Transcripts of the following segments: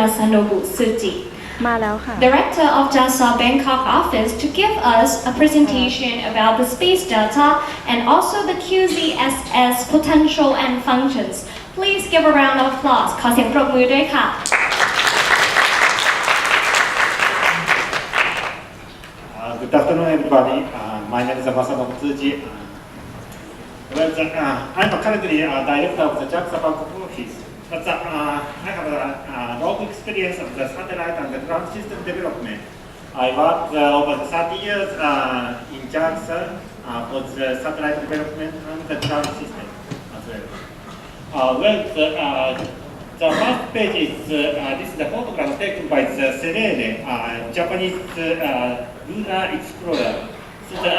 Masanobu Suji, มาแล้วค่ะ Director of JAXA Bangkok office, to give us a presentation about the space data and also the QZSS potential and functions. Please give a round of applause. ขอเสียงปรบมือด้วยค่ะ Good afternoon, everybody. My name is Masanobu Tsuji. I'm currently director of the JAXA Bangkok office, but I have a long experience of the satellite and the ground system development. I worked over 30 years in JAXA for the satellite development and the ground system as well. The first page is this is the photograph taken by the Serene, Japanese lunar explorer. So the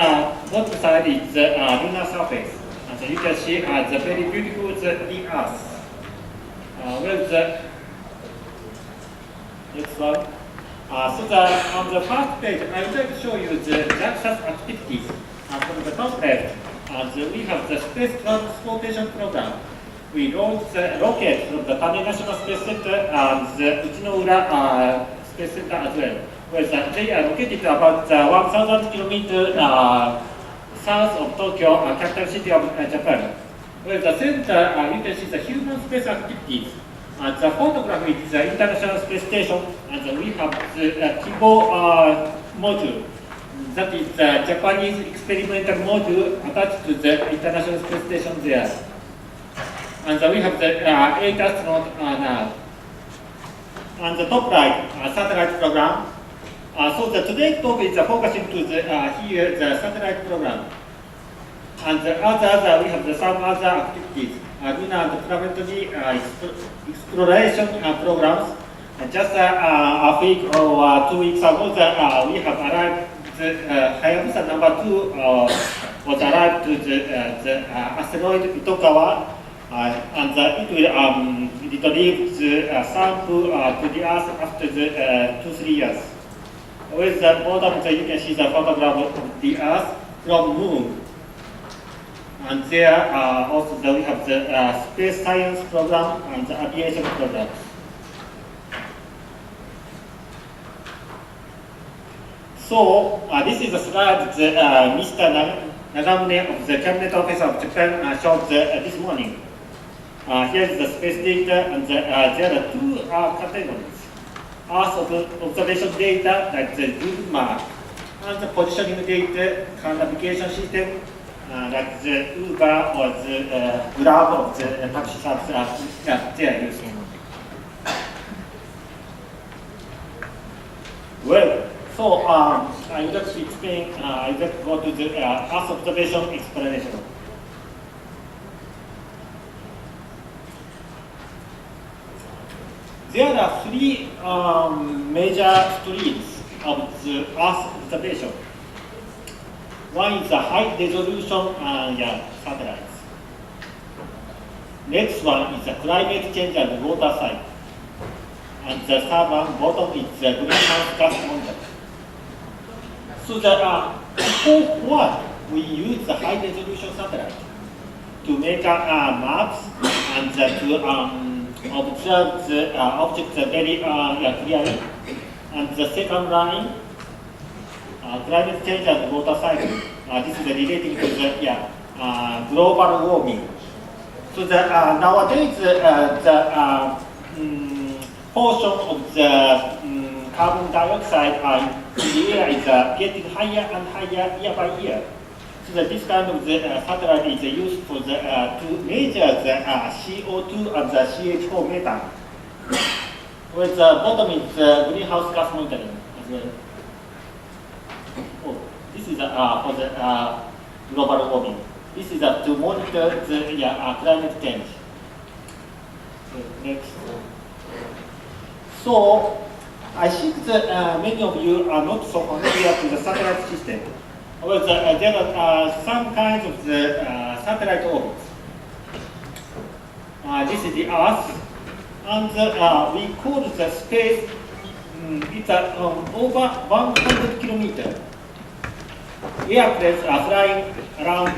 bottom side is the lunar surface. So you can see the very beautiful the Earth. The next one. On the first page, I would like to show you the JAXA's activities. From the top left, we have the space transportation program. We launched the rocket from the Kane National Space Center and the Uchinoura Space Center as well. They are located about 1,000 kilometers south of Tokyo, capital city of Japan. The center, you can see the human space activities. The photograph is the International Space Station, and we have the Kibo module. That is the Japanese experimental module attached to the International Space Station there. And we have the 8 astronauts now. On the top right, satellite program. So today's talk is focusing to the here the satellite program. And the other we have some other activities. Lunar and planetary exploration programs. Just a week or 2 weeks ago, we have arrived. The Hayabusa number 2 was arrived to the asteroid Itokawa. And it will retrieve the sample to the Earth after the 2-3 years. With the bottom, you can see the photograph of the Earth from Moon. And there also we have the space science program and the aviation program. So this is a slide that Mr. Nagamune of the Cabinet Office of Japan showed this morning. Here is the space data, and there are 2 categories. Earth observation data, like the Google map, and the positioning data, navigation system, like the Uber or the Grab of the taxi service they are using. Well, so I would like to explain, I would like to go to the Earth observation explanation. There are 3 major streams of the Earth observation. One is the high resolution satellites. Next one is the climate change and water cycle. And the third one, bottom, is the greenhouse gas monitoring. So for what we use the high resolution satellite to make maps and to observe the objects very clearly. And the second line, climate change and water cycle. This is relating to the global warming. So nowadays the portion of the carbon dioxide in the air is getting higher and higher year by year. So this kind of the satellite is used for the to measure the CO2 and the CH4 methane. With the bottom is greenhouse gas monitoring as well. Oh, this is for the global warming. This is to monitor the climate change. Next. So I think that many of you are not so familiar with the satellite system. Well, there are some kinds of the satellite orbits. This is the Earth, and we call the space. It's over 100 kilometers. Airplanes are flying around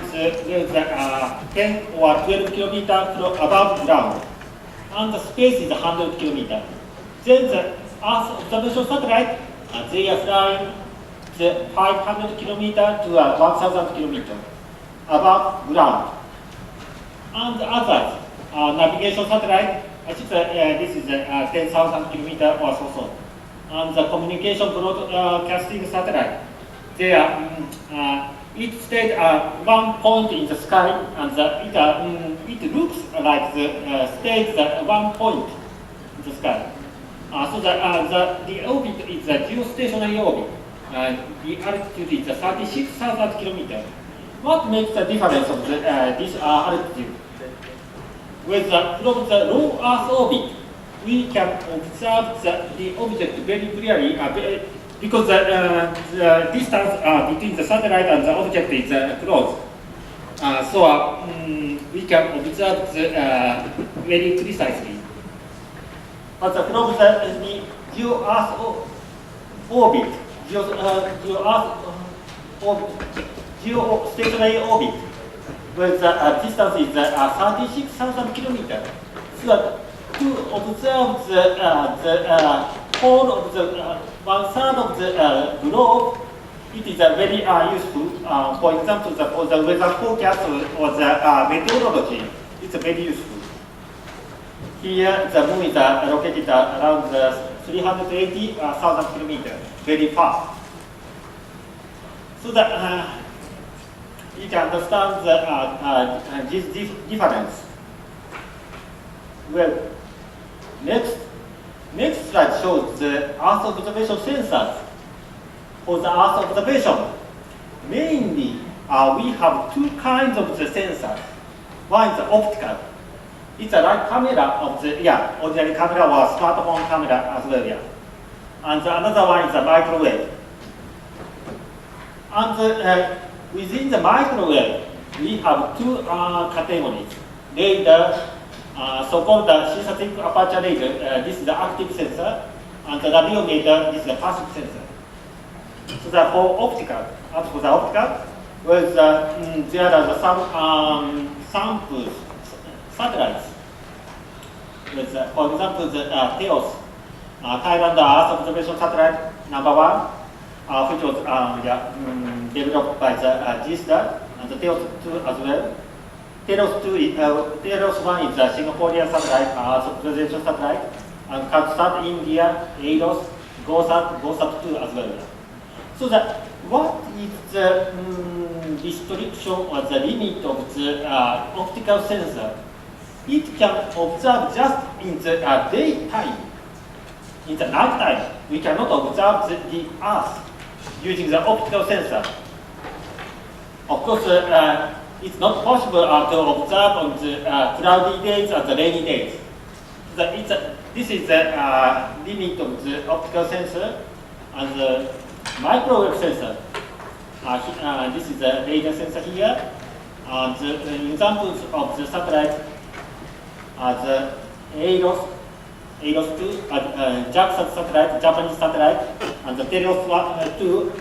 10 or 12 kilometers above ground, and the space is 100 kilometers. Then the Earth observation satellite, they are flying the 500 kilometer to 1,000 kilometer above ground. And the others, navigation satellite, I think this is 10,000 kilometer or so. And the communication broadcasting satellite, they are it stayed one point in the sky, and it looks like the stays at one point in the sky. So the orbit is a geostationary orbit. The altitude is 36,000 kilometers. What makes the difference of this altitude? From the low Earth orbit, we can observe the object very clearly because the distance between the satellite and the object is close. So we can observe very precisely. But from the geo-Earth orbit, geostationary orbit, where the distance is 36,000 kilometers. So to observe the whole of the one-third of the globe, it is very useful. For example, for the weather forecast or the meteorology, it's very useful. Here, the moon is located around 380,000 kilometers, very far. So that you can understand this difference. Well, next slide shows the Earth observation sensors. For the Earth observation, mainly we have two kinds of the sensors. One is optical. It's a light camera of the ordinary camera or smartphone camera as well. And another one is a microwave. And within the microwave, we have two categories. Radar, so-called synthetic aperture radar, this is the active sensor, and the radiometer, this is the passive sensor. So that for optical, as for the optical, there are some samples, satellites. For example, the TEOS, Thailand Earth Observation Satellite #1, which was developed by the GSTAR, and the TEOS 2 as well. TEOS 1 is a Singaporean satellite, observation satellite, and CubeSat India, ADOS, GOSAT 2 as well. So that what is the restriction or the limit of the optical sensor? It can observe just in the daytime. In the nighttime, we cannot observe the Earth using the optical sensor. Of course, it's not possible to observe on the cloudy days and the rainy days. This is the limit of the optical sensor and the microwave sensor. This is the radar sensor here. The examples of the satellite are the ADOS 2, JAXA satellite, Japanese satellite, and the TEOS 2.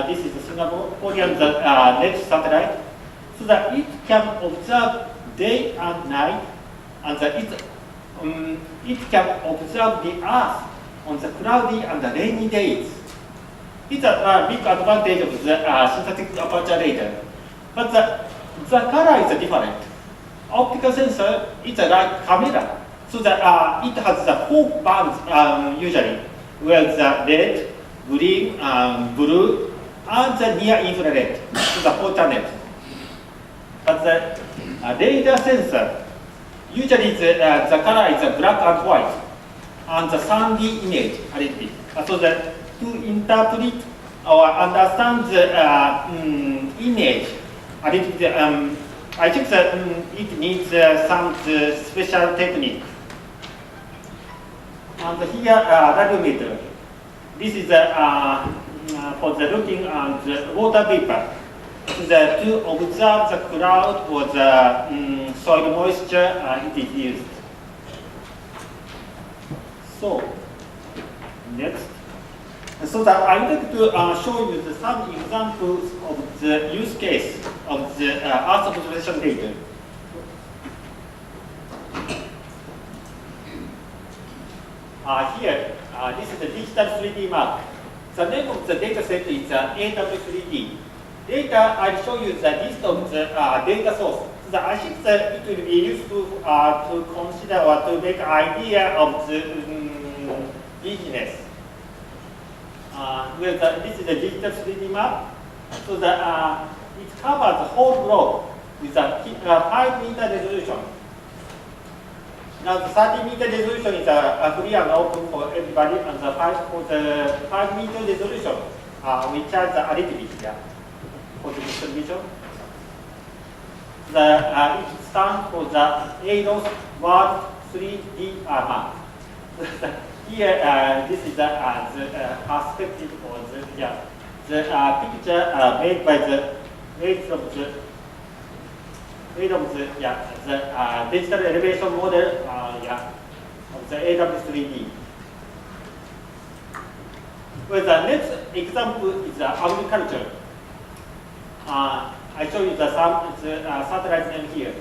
This is the Singaporean next satellite. So that it can observe day and night, and it can observe the Earth on the cloudy and the rainy days. It's a big advantage of the synthetic aperture radar. But the color is different. Optical sensor is a light camera, so that it has the 4 bands usually, where the red, green, blue, and the near infrared, so the 4 channels. But the radar sensor, usually the color is black and white, and the sandy image a little bit. So that to interpret or understand the image a little bit, I think that it needs some special technique. And here, radiometer. This is for the looking at the water vapor. To observe the cloud or the soil moisture, it is used. So, next. So that I would like to show you some examples of the use case of the Earth observation data. Here, this is the digital 3D map. The name of the data set is AW3D. Data, I'll show you the list of the data source. So I think that it will be useful to consider or to make an idea of the business. This is the digital 3D map. So that it covers the whole globe with a 5-meter resolution. Now the 30-meter resolution is free and open for everybody, and for the 5-meter resolution, we charge a little bit here for the distribution. It stands for the ALOS World 3D map. Here, this is the perspective or the picture made by the digital elevation model of the AW3D. Well, the next example is agriculture. I show you the satellite name here.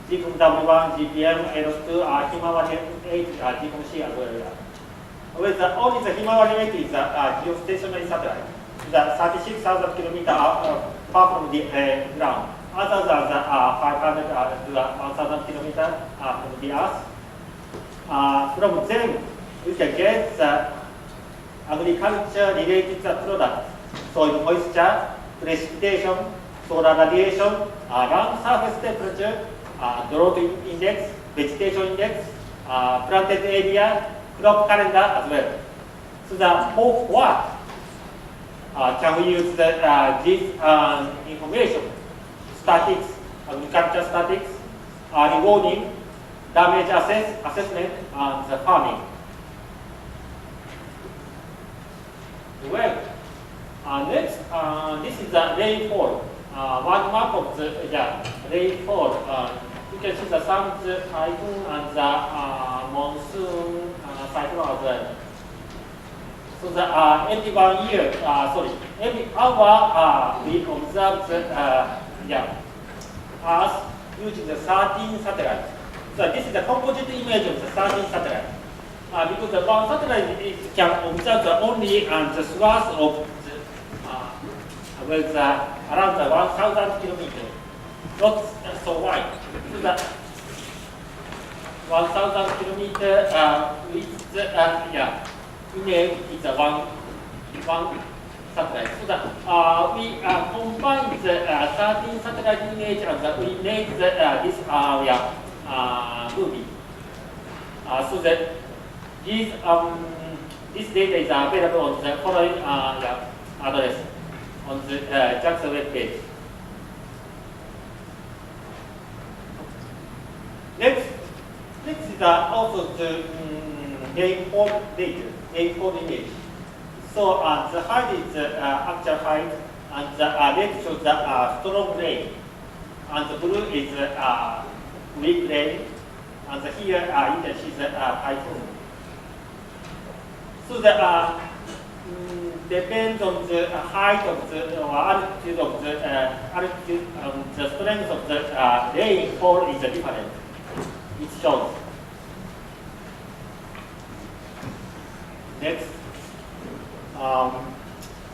GCOM W1, GPM, ALOS2, Himawari 8, GCOM C as well. Well, only the Himawari 8 is a geostationary satellite. The 36,000 kilometers far from the ground. Others are the 500 to 1,000 kilometers from the Earth. From them, we can get the agriculture-related products, soil moisture, precipitation, solar radiation, land surface temperature, drought index, vegetation index, planted area, crop calendar as well. So for what can we use this information? Statics, agriculture statics, early warning, damage assessment, and the farming. Well, next, this is the rainfall. One map of the rainfall. You can see the sun, the typhoon, and the monsoon cyclone as well. So every 1 year, every hour we observe the Earth using the 13 satellites. So this is the composite image of the 13 satellites. Because the one satellite can observe only the swath of around 1,000 kilometers, not so wide. So that 1,000 kilometers with the image is one satellite. So that we combine the 13 satellite image and we make this movie. So that this data is available on the following address on the JAXA web page. Next is also the rainfall data, rainfall image. So the height is the actual height, and the red shows the strong rain, and the blue is weak rain, and here you can see the typhoon. So depends on the height of the altitude of the strength of the rainfall is different. It shows. Next,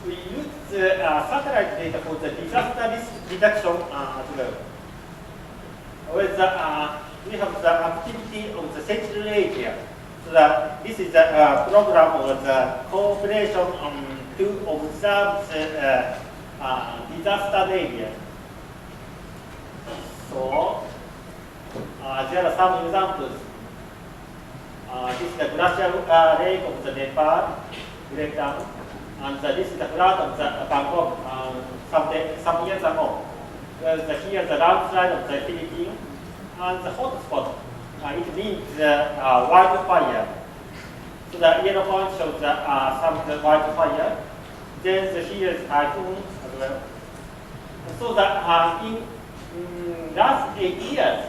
we use the satellite data for the disaster risk reduction as well. We have the activity of the central area. So this is a program of the cooperation to observe the disaster area. So there are some examples. This is the glacial lake of the Nepal, breakdown, and this is the flood of the Bangkok some years ago. Here the landslide of the Philippines, and the hotspot. It means wildfire. So the yellow point shows some wildfire. Then here is typhoon as well. So in last 8 years,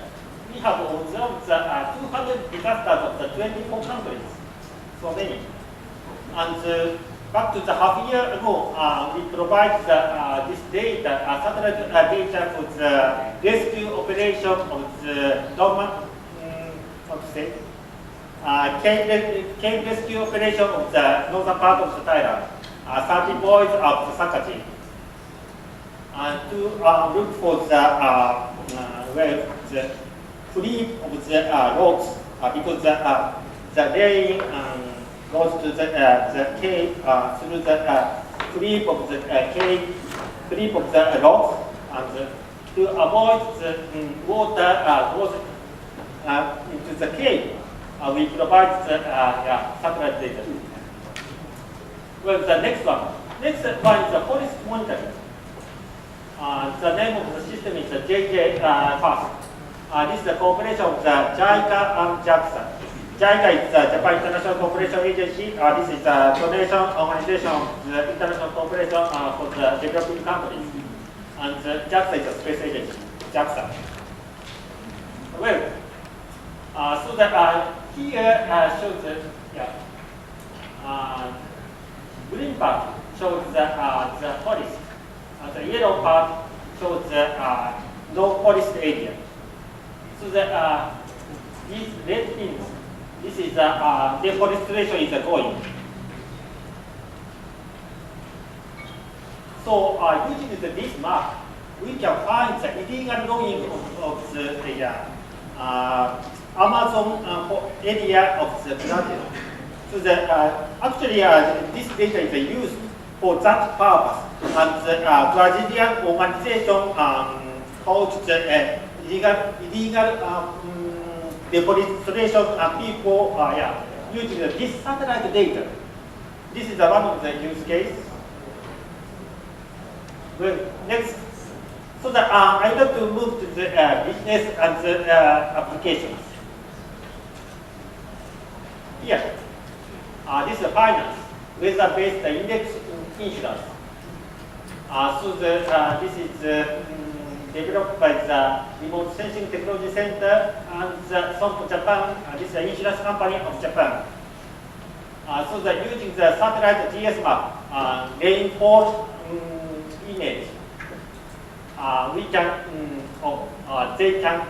we have observed 200 disasters of the 24 countries. So many. And back to the half year ago, we provide this data, satellite data for the rescue operation of the government. cave rescue operation of the northern part of the Thailand. 30 boys of the Sakachi. To look for the creep of the rocks because the rain goes to the cave through the creep of the creep of the rocks, and to avoid the water goes into the cave, we provide the satellite data. Well, the next one is the forest monitoring. The name of the system is the JJ this is the cooperation of the JICA and JAXA. JICA is the Japan International Cooperation Agency. This is the donation organization of the international cooperation for the developing countries. And JAXA is the space agency, JAXA. Well, so that here shows the green part shows the forest. The yellow part shows the no forest area. So that these red pins, this is the deforestation is going. So using this map, we can find the illegal logging of the Amazon area of the Brazil. So that actually this data is used for that purpose. And the Brazilian organization called the illegal deforestation people using this satellite data. This is one of the use case. Well, next, so that I want to move to the business and the applications. Here, this is finance, weather-based index insurance. So this is developed by the Remote Sensing Technology Center and the Sompo Japan. This is the insurance company of Japan. So that using the satellite GS map, rainfall image, we can they can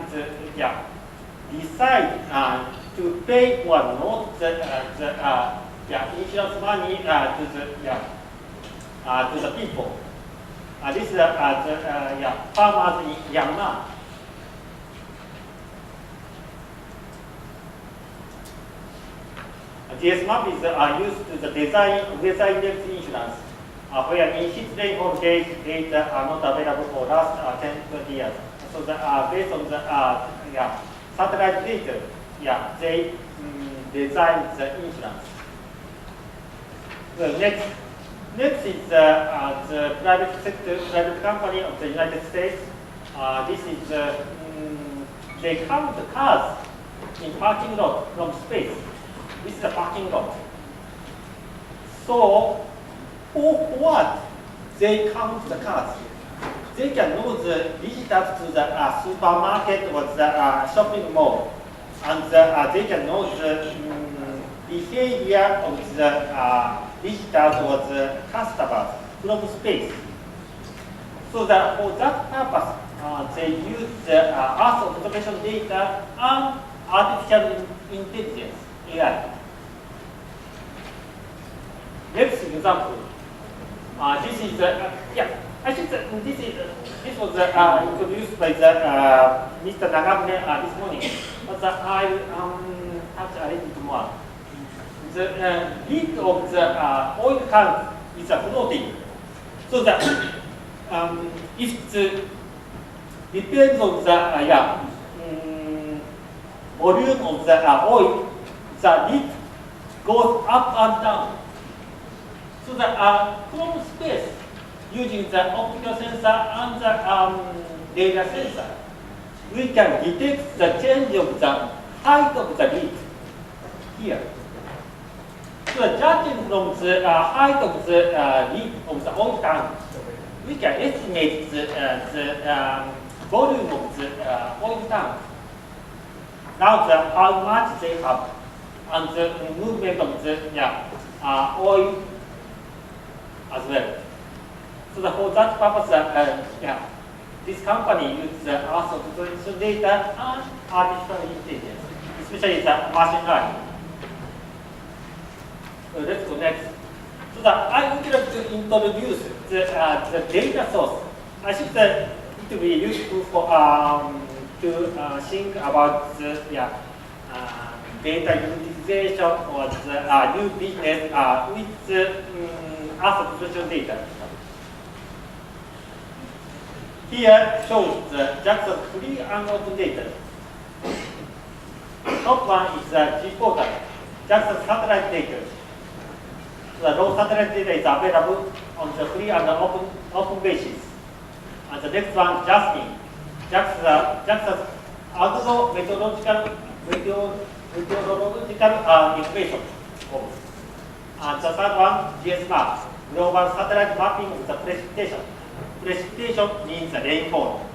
decide to pay or not the insurance money to the people. This is the farmers in Myanmar. GS map is used to design weather index insurance, where in heat rainfall days data are not available for last 10-20 years. So based on the satellite data, they design the insurance. Well, next is the private sector, private company of the United States. This is they count the cars in parking lot from space. This is a parking lot. So, for what they count the cars? They can know the visitors to the supermarket or the shopping mall, and they can know the behavior of the visitors or the customers from space. So that for that purpose, they use the Earth observation data and artificial intelligence, AI. Next example. This is I think that this was introduced by the Mr. Nagamne this morning, but I touch a little bit more. The lid of the oil tank is floating, so that if the depends on the volume of the oil, the lid goes up and down. So that from space, using the optical sensor and the data sensor, we can detect the change of the height of the lid here. So judging from the height of the lid of the oil tank, we can estimate the volume of the oil tank. Now how much they have and the movement of the oil as well. So for that purpose, this company uses the Earth observation data and artificial intelligence, especially the machine learning. let's go next. So that I would like to introduce the data source. I think that it will be useful for to think about the data utilization or the new business with asset social data. Here shows the JAXA free and open data. Top one is the G-portal, JAXA satellite data. The raw satellite data is available on the free and open basis. And the next one, JASMINE, JAXA outdoor meteorological information. And the third one, GSMAP, global satellite mapping of the precipitation. Precipitation means the rainfall.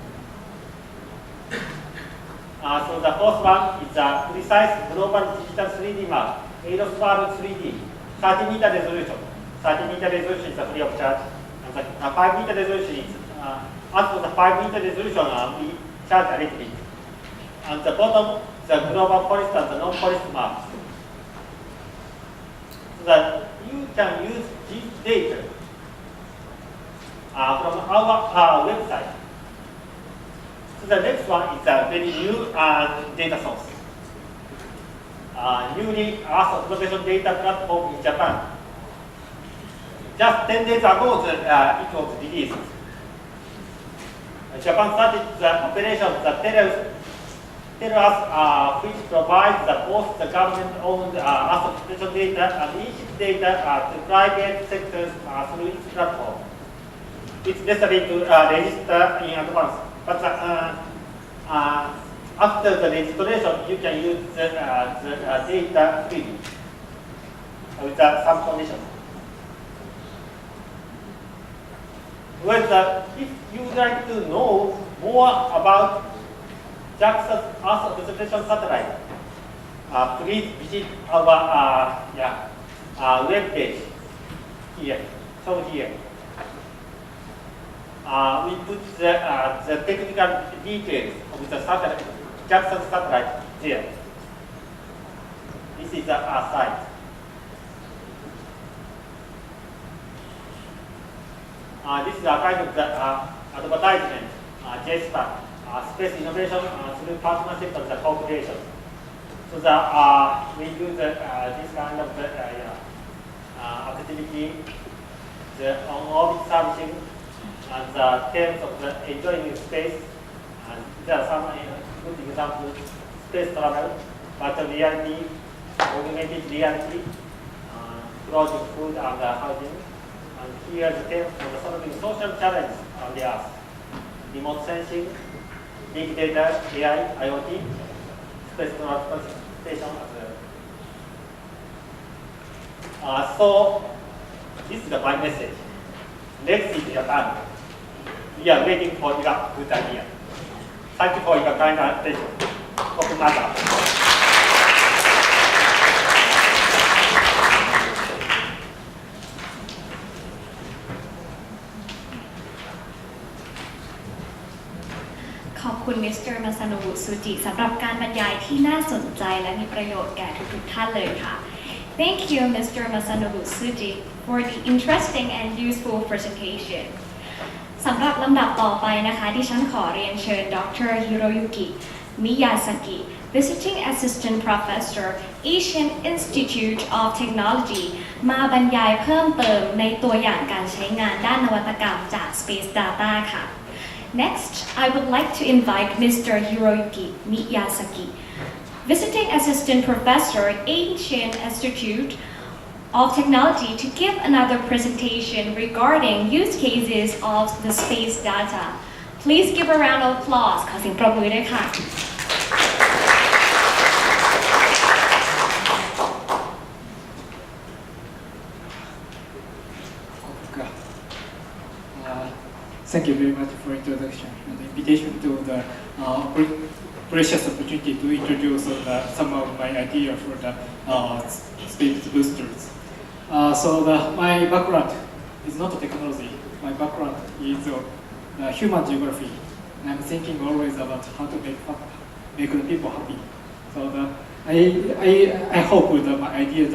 So the fourth one is a precise global digital 3D map, Aeroswar 3D, 30-meter resolution. 30-meter resolution is free of charge. And the 5-meter resolution is, as for the 5-meter resolution, we charge a little bit. And the bottom, the global forest and the non-forest map. So that you can use this data from our website. So the next one is a very new data source. Newly Earth observation data platform in Japan. Just 10 days ago, it was released. Japan started the operation of the TELUS, which provides both the government-owned Earth observation data and Egypt data to private sectors through its platform. It's necessary to register in advance, but after the registration, you can use the data freely with some conditions. If you would like to know more about JAXA's Earth observation satellite, please visit our web page here, shown here. We put the technical details of the satellite, JAXA satellite there. This is our site. This is a kind of the advertisement, JSTAR, space innovation through partnership and the cooperation. So we use this kind of activity, the on-orbit servicing, and the terms of the enjoying space. And there are some good examples: space travel, virtual reality, augmented reality, project food and housing. And here the terms for the solving social challenge on the Earth: remote sensing, big data, AI, IoT, space transportation as well. So this is my message. Next is Japan. We are waiting for your good idea. Thank you for your kind attention. Okumata. ขอบคุณมิสเตอร์มาซาโนบุซูจิสำหรับการบรรยายที่น่าสนใจและมีประโยชน์แก่ทุกท่านเลยค่ะ Thank you, Mr. Masanobu Tsuji, for the interesting and useful presentation. สำหรับลำดับต่อไปนะคะดิฉันขอเรียนเชิญ Dr. Hiroyuki Miyazaki, Visiting Assistant Professor, Asian Institute of Technology มาบรรยายเพิ่มเติมในตัวอย่างการใช้งานด้านนวัตกรรมจาก Space Data ค่ะ Next, I would like to invite Mr. Hiroyuki Miyazaki, Visiting Assistant Professor, Asian Institute of Technology, to give another presentation regarding use cases of the space data. Please give a round of applause. ขอเสียงปรบมือด้วยค่ะ Thank you very much for introduction and the invitation to the precious opportunity to introduce some of my ideas for the space boosters. My background is not technology. My background is human geography. And I'm thinking always about how to make the people happy. So I hope that my ideas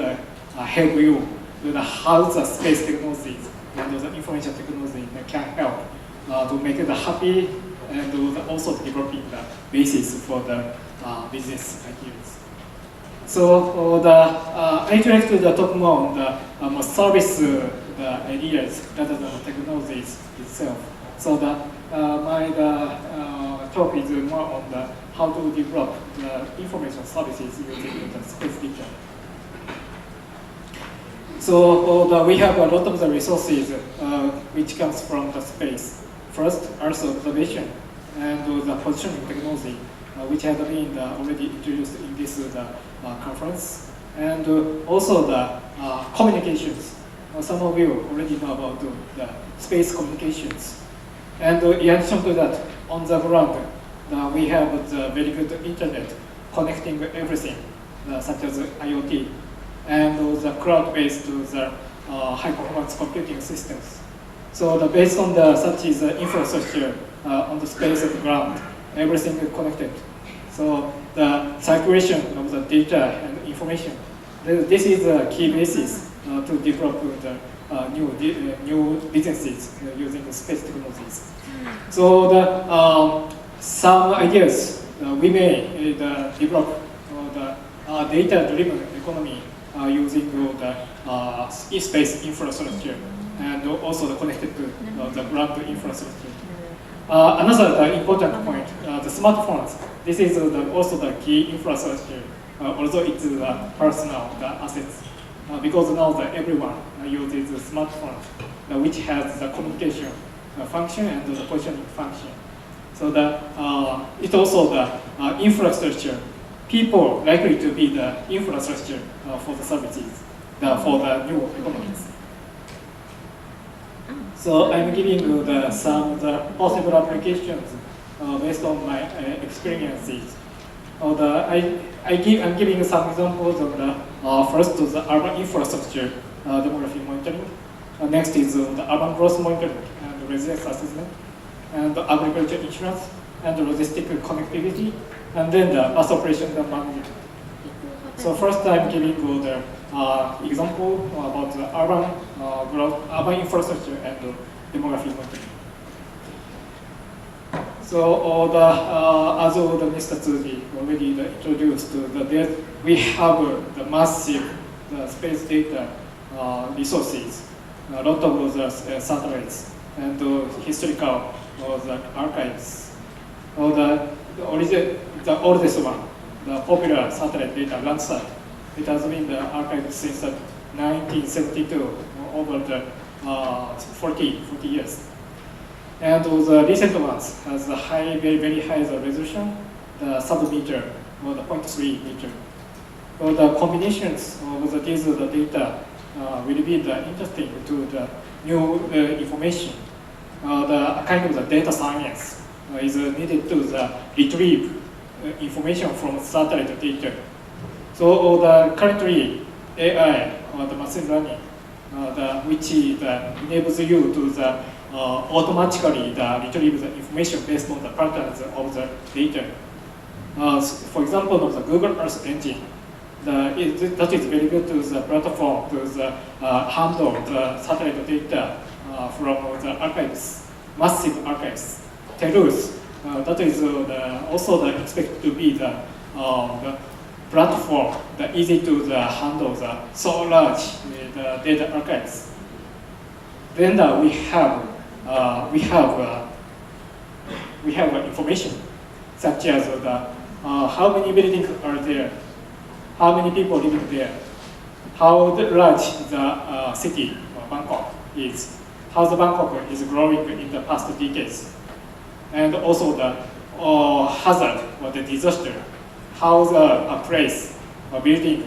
help you with how the space technologies and the information technology can help to make it happy and also developing the basis for the business ideas. So I'd like to talk more on the service the ideas rather than the technologies itself. So my talk is more on how to develop the information services using the space data. So we have a lot of the resources which comes from the space. First, Earth observation and the positioning technology, which has been already introduced in this conference, and also the communications. Some of you already know about the space communications. And in addition to that, on the ground, we have the very good internet connecting everything, such as IoT, and the cloud-based high-performance computing systems. So based on such is infrastructure on the space of the ground, everything is connected. So the circulation of the data and information, this is a key basis to develop the new businesses using the space technologies. So some ideas we may develop the data-driven economy using the space infrastructure and also the connected to the ground infrastructure. Another important point, the smartphones. This is also the key infrastructure, although it's personal assets, because now everyone uses the smartphone, which has the communication function and the positioning function. So it's also the infrastructure. People likely to be the infrastructure for the services, for the new economies. So I'm giving you some of the possible applications based on my experiences. I'm giving you some examples of first the urban infrastructure demography monitoring. Next is the urban growth monitoring and resilience assessment, and the agriculture insurance and the logistic connectivity, and then the bus operation management. So first I'm giving you the example about the urban infrastructure and demography monitoring. So as Mr. Tsuji already introduced, we have the massive space data resources, a lot of the satellites and historical archives. The oldest one, the popular satellite data, Landsat, it has been archived since 1972, over the 40 years. And the recent ones has a very high resolution, the sub-meter or the 0.3 meter. So the combinations of these data will be interesting to the new information. The kind of the data science is needed to retrieve information from satellite data. So currently AI or the machine learning, which enables you to automatically retrieve the information based on the patterns of the data. For example, of the Google Earth engine, that is very good to the platform to handle the satellite data from the archives, massive archives. Telus, that is also expected to be the platform that easy to handle so large the data archives. Then we have information such as how many buildings are there, how many people living there, how large the city Bangkok is, how the Bangkok is growing in the past decades, and also the hazard or the disaster, how the place or building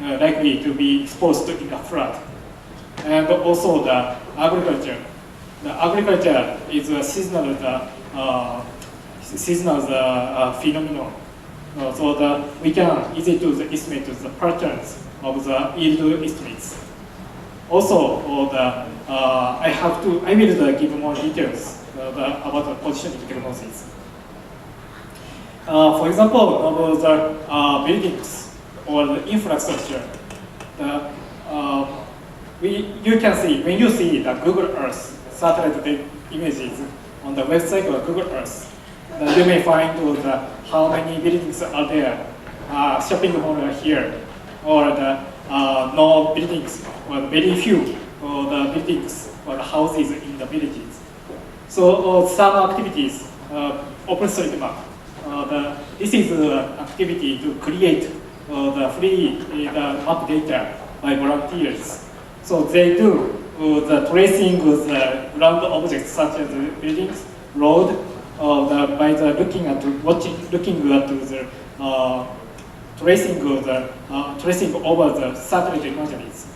likely to be exposed in the flood, and also the agriculture. The agriculture is a seasonal phenomenon. So we can easily estimate the patterns of the yield estimates. Also, I will give more details about the positioning technologies. For example, of the buildings or the infrastructure, you can see, when you see the Google Earth satellite images on the website of Google Earth, you may find how many buildings are there, shopping mall are here, or no buildings, or very few or the buildings or the houses in the villages. So some activities, OpenStreetMap, this is an activity to create the free map data by volunteers. So they do the tracing of the ground objects such as buildings, road, by looking at the tracing over the satellite images.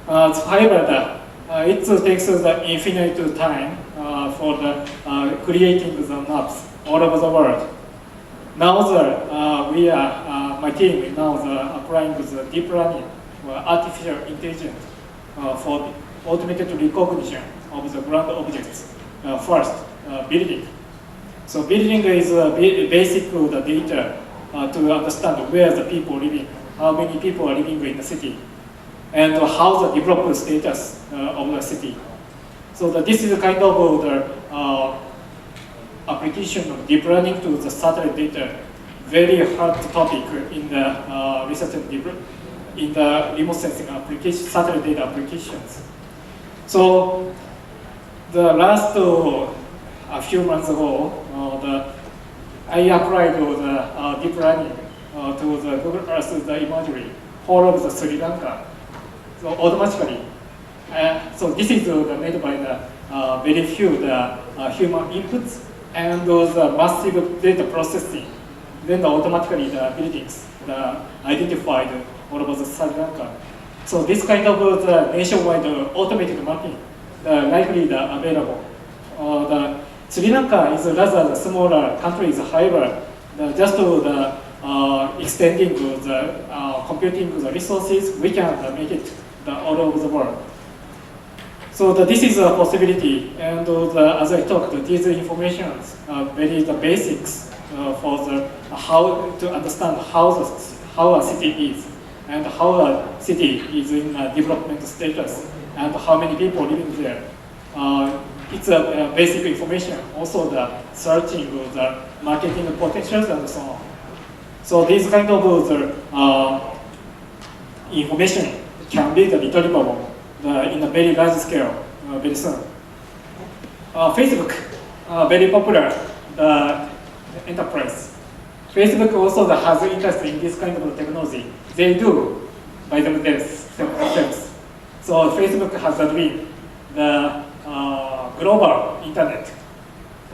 However, it takes the infinite time for creating the maps all over the world. Now my team is now applying the deep learning or artificial intelligence for automated recognition of the ground objects. First, building. So building is basic the data to understand where the people living, how many people are living in the city, and how the development status of the city. So this is a kind of the application of deep learning to the satellite data. Very hard topic in the research and in the remote sensing application, satellite data applications. So the last a few months ago, I applied the deep learning to the Google Earth imagery whole of the Sri Lanka. So automatically, so this is made by the very few human inputs and the massive data processing. Then automatically the buildings identified all over the Sri Lanka. So this kind of the nationwide automated mapping likely available. The Sri Lanka is rather smaller countries, however, just extending the computing the resources, we can make it all over the world. So this is a possibility, and as I talked, these information are very the basics for how to understand how a city is, and how a city is in development status, and how many people living there. It's a basic information, also the searching of the marketing potentials and so on. So these kind of information can be retrievable in a very large scale very soon. Facebook, very popular enterprise. Facebook also has interest in this kind of technology. They do by themselves. So Facebook has a dream, the global internet.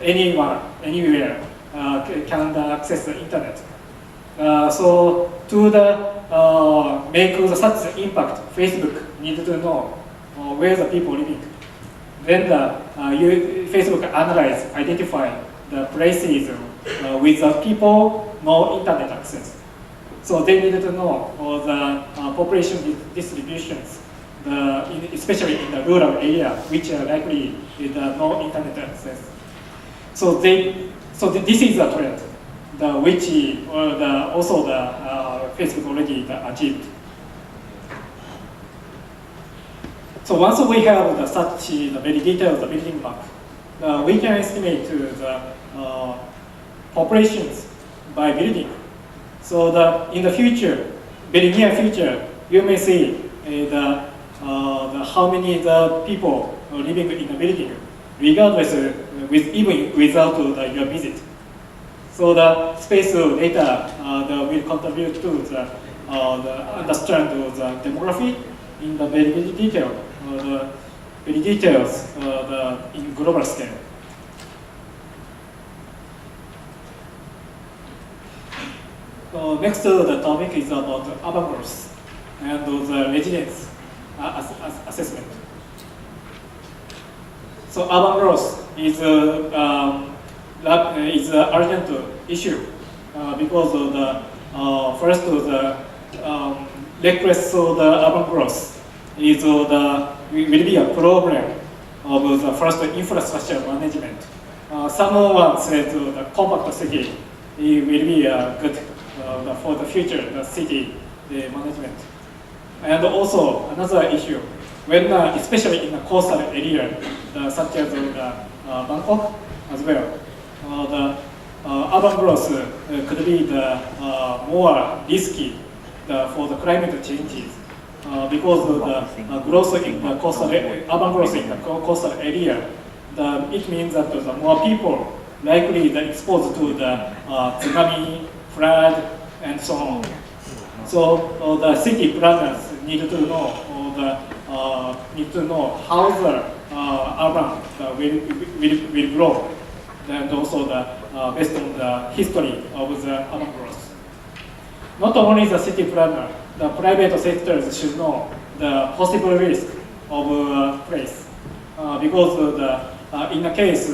Anyone, anywhere can access the internet. So to make such impact, Facebook needs to know where the people living. Then Facebook identify the places with the people no internet access. So they needed to know the population distributions, especially in the rural area, which are likely with no internet access. So this is a trend, which also Facebook already achieved. So once we have such very detailed building map, we can estimate the populations by building. So in the future, very near future, you may see how many people living in the building, regardless even without your visit. So the space data will contribute to understand the demography in the very detail, in global scale. Next, the topic is about urban growth and the residence assessment. So urban growth is an urgent issue because of first the request of the urban growth will be a problem of the first infrastructure management. Someone said the compact city will be good for the future city management. And also another issue when especially in the coastal area, such as Bangkok as well, the urban growth could be the more risky for the climate changes because of the growth in the coastal urban growth in the coastal area. It means that the more people likely exposed to the tsunami, flood, and so on. So the city planners need to know how the urban will grow, and also based on the history of the urban growth. Not only the city planner, the private sectors should know the possible risk of a place, because in a case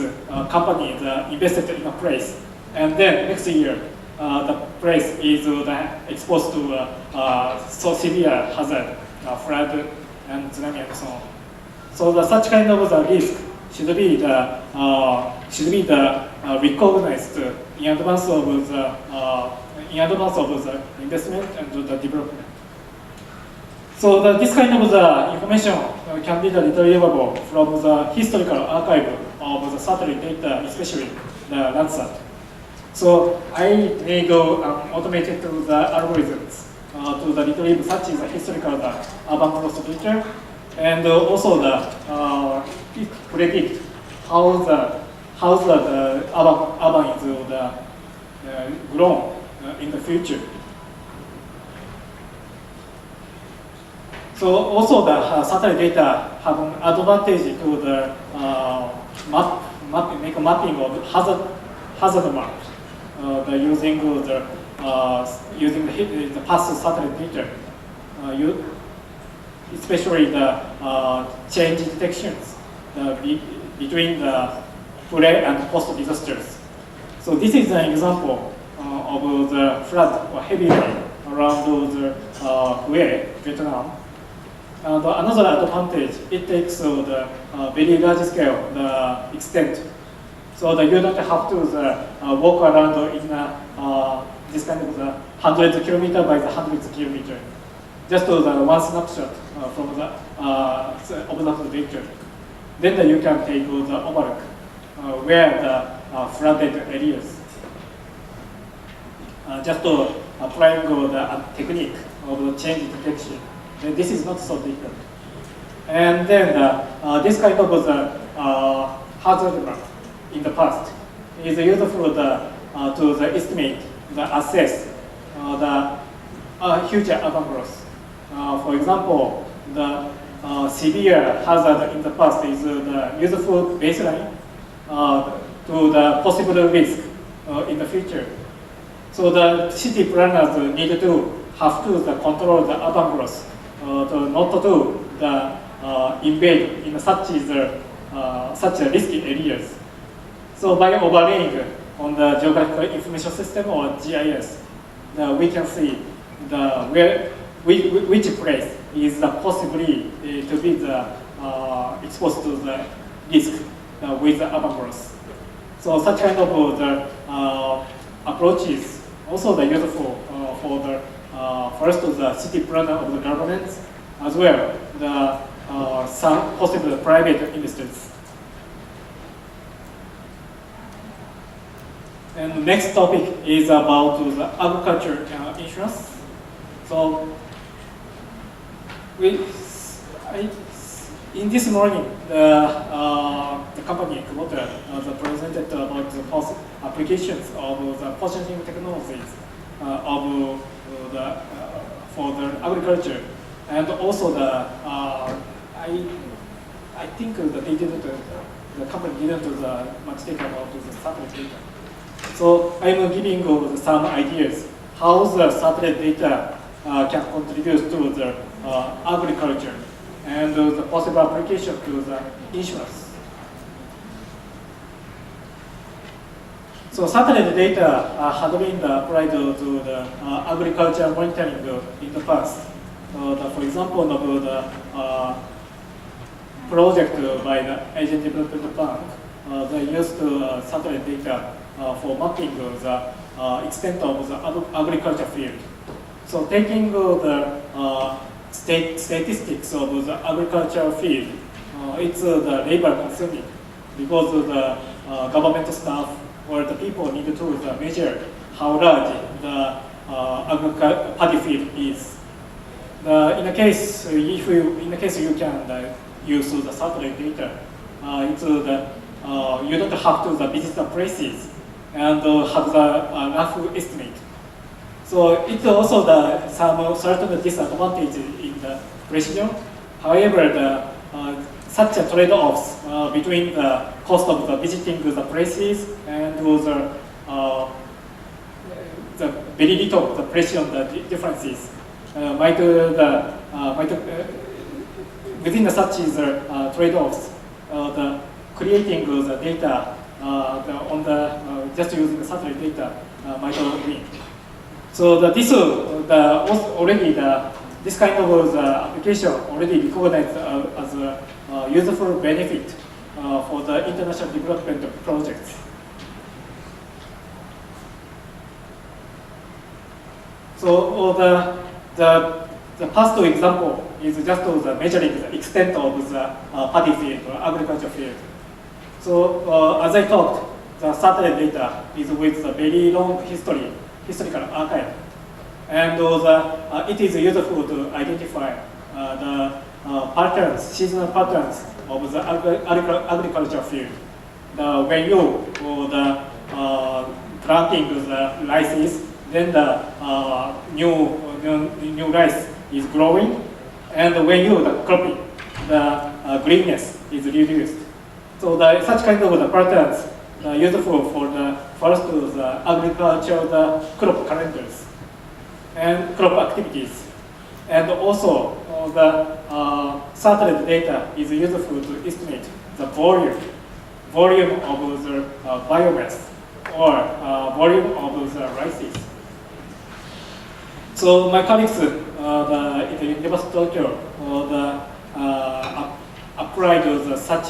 company invested in a place, and then next year the place is exposed to so severe hazard, flood and tsunami and so on. So such kind of risk should be recognized in advance of the investment and the development. So this kind of information can be retrievable from the historical archive of the satellite data, especially the Landsat. So I made automated algorithms to retrieve such as historical urban growth data, and also predict how the urban is grown in the future. So also the satellite data have an advantage to the make a mapping of hazard map using the past satellite data, especially the change detections between the pre and post disasters. So this is an example of the flood or heavy rain around the Hue, Vietnam. Another advantage, it takes the very large scale extent. So you don't have to walk around in this kind of hundreds kilometer by the hundreds kilometer. Just one snapshot from the observed data. Then you can take the overlook where the flooded areas. Just applying the technique of the change detection. This is not so difficult. And then this kind of hazard map in the past is useful to estimate, assess the future urban growth. For example, the severe hazard in the past is the useful baseline to the possible risk in the future. So the city planners need to have to control the urban growth, not to invade in such risky areas. So by overlaying on the geographical information system or GIS, we can see which place is possibly to be exposed to the risk with the urban growth. So such kind of approaches also useful for the first the city planner of the governments, as well some possible private investors. And the next topic is about the agriculture insurance. So in this morning, the company presented about the applications of the positioning technologies for the agriculture, and also I think the company didn't much take about the satellite data. So I'm giving some ideas how the satellite data can contribute to the agriculture and the possible application to the insurance. So satellite data had been applied to the agriculture monitoring in the past. For example, the project by the Asian Development Bank, they used satellite data for mapping the extent of the agriculture field. So taking the statistics of the agricultural field. It's the labor consuming because the government staff or the people need to measure how large the paddy field is. In the case you can use the satellite data, it's you don't have to visit the places and have the rough estimate. So it's also some certain disadvantage in the precision. However, such a trade-offs between the cost of visiting the places and the very little the precision differences might within such trade-offs, the creating the data on just using the satellite data might win. So this kind of application already recognized as a useful benefit for the international development projects. So the past example is just measuring the extent of the paddy field or agriculture field. So as I talked, the satellite data is with a very long historical archive, and it is useful to identify the seasonal patterns of the agriculture field. When you planting the rice, then the new rice is growing, and when you cropping, the greenness is reduced. So such kind of patterns are useful for the first agricultural crop calendars and crop activities, and also the satellite data is useful to estimate the volume of the biomass or volume of the rices. So my colleagues at the University of Tokyo applied such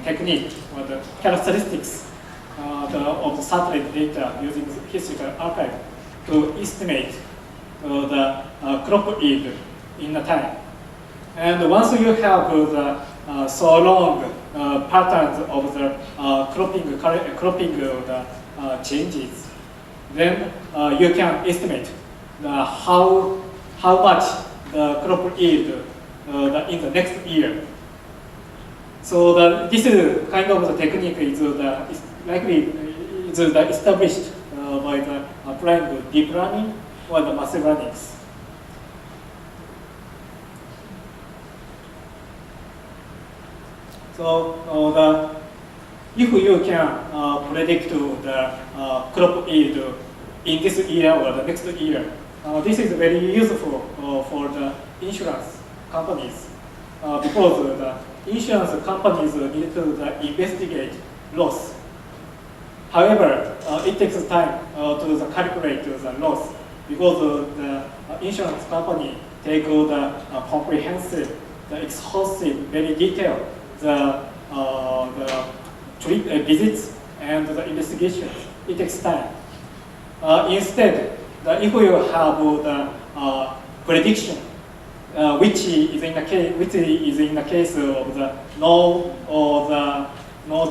technique or the characteristics of the satellite data using the historical archive to estimate the crop yield in the time. And once you have the so long patterns of the cropping changes, then you can estimate how much the crop yield in the next year. So this kind of the technique is likely established by the applying deep learning or the massive learnings. So if you can predict the crop yield in this year or the next year, this is very useful for the insurance companies because the insurance companies need to investigate loss. However, it takes time to calculate the loss because the insurance company take the comprehensive, the exhaustive, very detailed visits and the investigations. It takes time. Instead, if you have the prediction, which is in the case of the no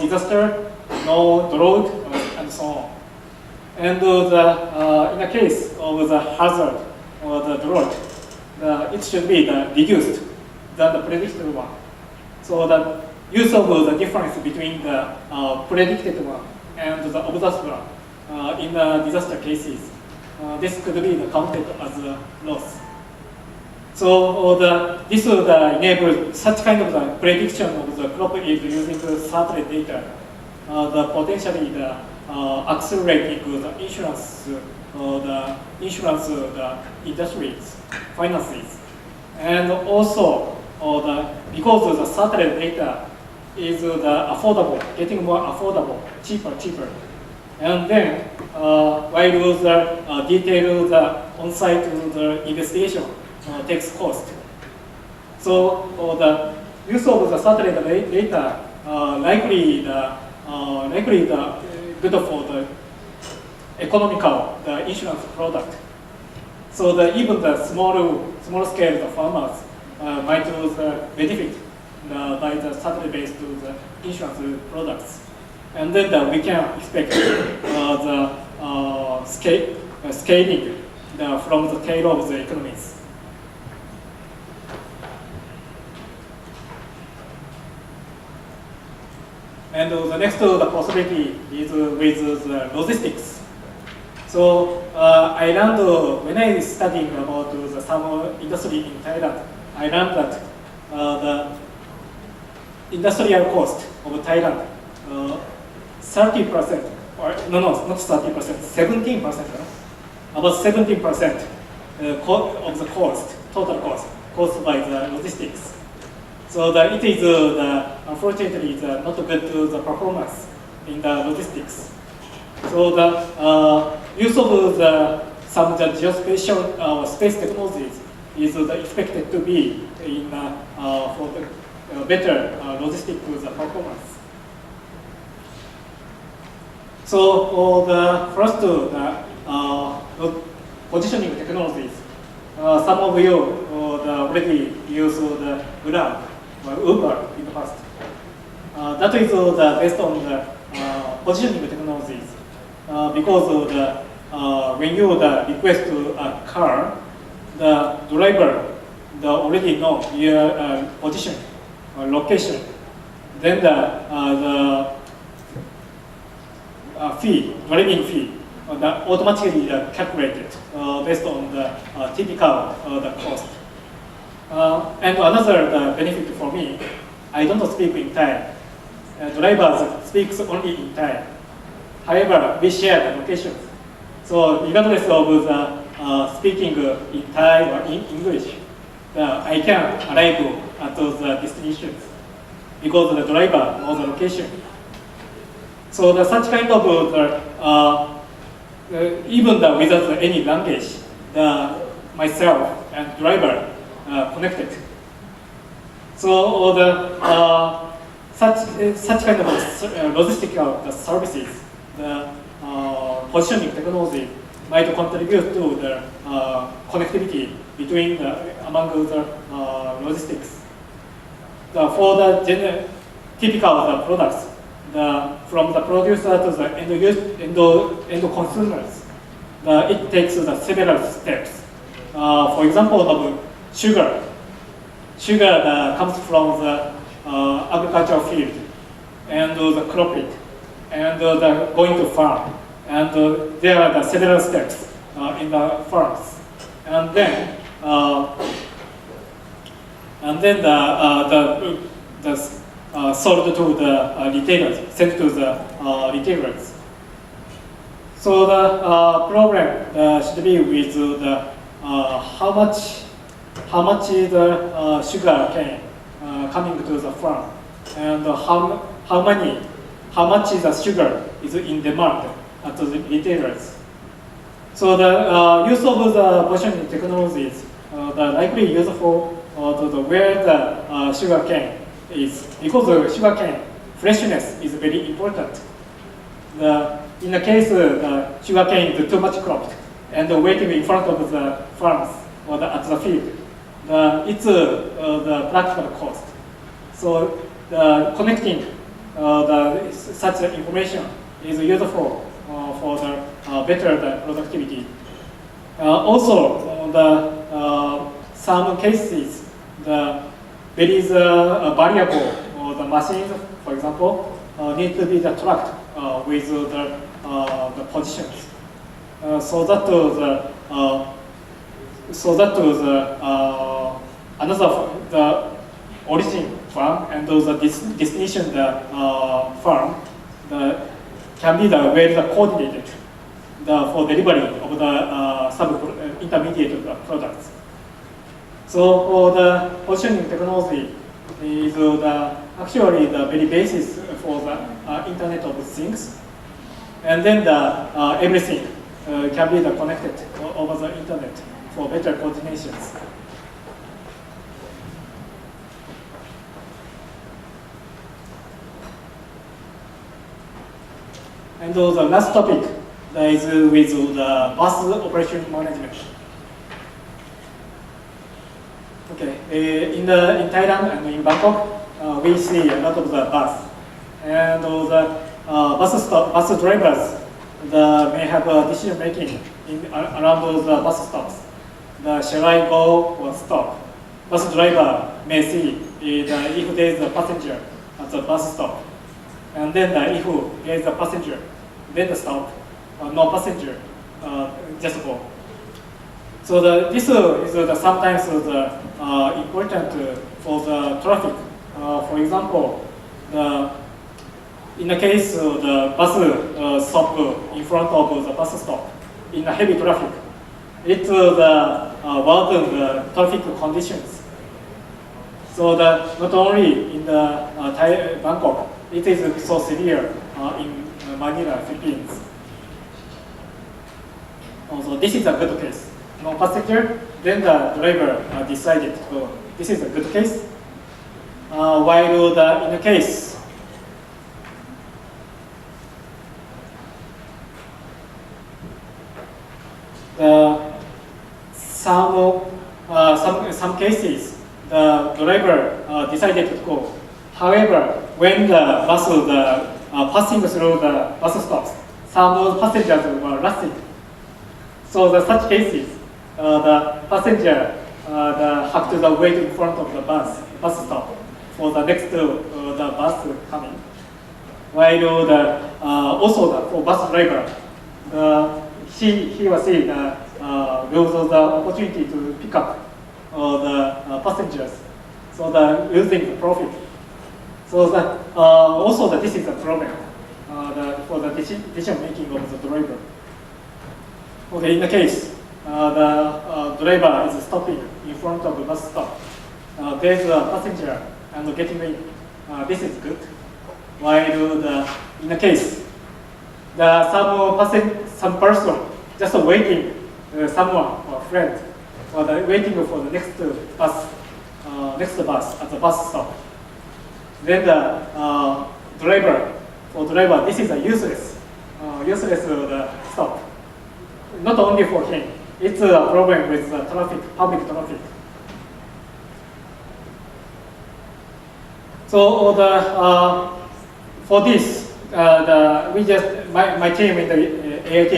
disaster, no drought, and so on. And in the case of the hazard or the drought, it should be reduced than the predicted one. So the use of the difference between the predicted one and the observed one in the disaster cases, this could be counted as a loss. So this would enable such kind of prediction of the crop yield using the satellite data, potentially accelerating the insurance industries, finances, and also because the satellite data is getting more affordable, cheaper. And then while the detailed on-site investigation takes cost. So the use of the satellite data likely good for the economical insurance product. So even the small scale the farmers might benefit by the satellite-based insurance products. And then we can expect the scaling from the tail of the economies. And the next the possibility is with the logistics. So I learned when I studying about the some industry in Thailand, I learned that the industrial cost of Thailand 30%, or no, not 30%, 17%, about 17% of the cost, total cost, caused by the logistics. So it is unfortunately not good to the performance in the logistics. So the use of some geospatial space technologies is expected to be in for the better logistic performance. So the first positioning technologies. Some of you already use the Grab or Uber in the past. That is based on the positioning technologies. Because when you request a car, the driver already know your position or location. Then the driving fee, automatically calculated based on the typical the cost. And another benefit for me, I don't speak in Thai. Drivers speaks only in Thai. However, we share the locations. So regardless of the speaking in Thai or in English, I can arrive at those destinations because the driver knows the location. So such kind of even without any language, myself and driver connected. So such kind of logistical services, the positioning technology might contribute to the connectivity between among the logistics. For the typical products, from the producer to the end consumers, it takes several steps. For example, of sugar. Sugar comes from the agricultural field and the crop it and going to farm. And there are several steps in the farms. And then sold to the retailers, sent to the retailers. So the problem should be with the how much the sugar cane coming to the farm, and how much the sugar is in demand at the retailers. So the use of the positioning technologies, the likely useful to the where the sugar cane is, because the sugar cane freshness is very important. In the case the sugar cane is too much cropped and waiting in front of the farms or at the field, it's the practical cost. So connecting such information is useful for the better productivity. Also, some cases there is a variable or the machines, for example, need to be tracked with the positions, so that the origin farm and the destination farm can be well coordinated for delivery of the intermediate products. So for the positioning technology is actually the very basis for the Internet of Things, and then everything can be connected over the Internet for better coordinations. And the last topic is with the bus operation management. in Thailand and in Bangkok, we see a lot of the bus, and the bus drivers may have a decision making around those bus stops. Shall I go or stop? Bus driver may see if there is a passenger at the bus stop, and then if there is a passenger, then stop. No passenger, just go. So this is sometimes important for the traffic. For example, in the case the bus stop in front of the bus stop in a heavy traffic, it worsen the traffic conditions. So not only in the Bangkok, it is so severe in Manila, Philippines. Also, this is a good case. No passenger, then the driver decided to go. This is a good case. While in the case some cases the driver decided to go. However, when the bus passing through the bus stops, some passengers were rushing. So such cases, the passenger have to wait in front of the bus stop for the next the bus coming. While also for bus driver, he or she loses the opportunity to pick up the passengers, so losing the profit. So also this is a problem for the decision making of the driver. Okay, in the case the driver is stopping in front of the bus stop, there is a passenger and getting in. This is good. While in the case some person just waiting, someone or friend, or waiting for the next bus at the bus stop. Then the driver, this is a useless stop. Not only for him, it's a problem with the public traffic. So for this, my team in the AIT,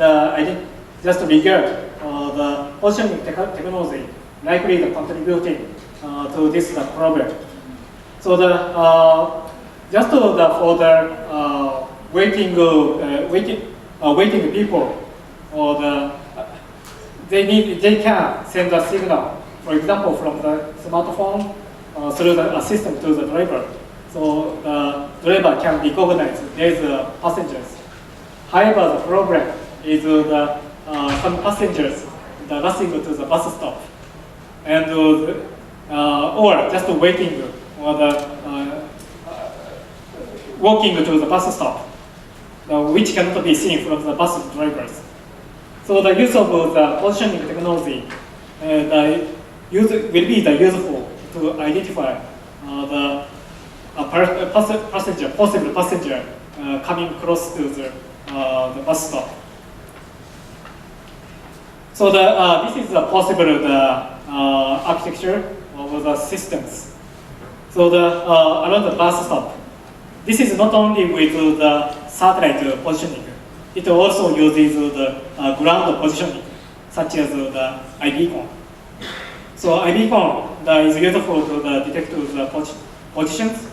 I think just regard the positioning technology likely contributing to this problem. So just for the waiting people, or they can send a signal, for example, from the smartphone through the assistant to the driver. So the driver can recognize there is passengers. However, the problem is some passengers rushing to the bus stop, and or just waiting or walking to the bus stop, which cannot be seen from the bus drivers. So the use of the positioning technology will be useful to identify the possible passenger coming close to the bus stop. So this is a possible architecture of the systems. So around the bus stop, this is not only with the satellite positioning, it also uses the ground positioning, such as the iBeacon. So iBeacon is useful to detect the positions,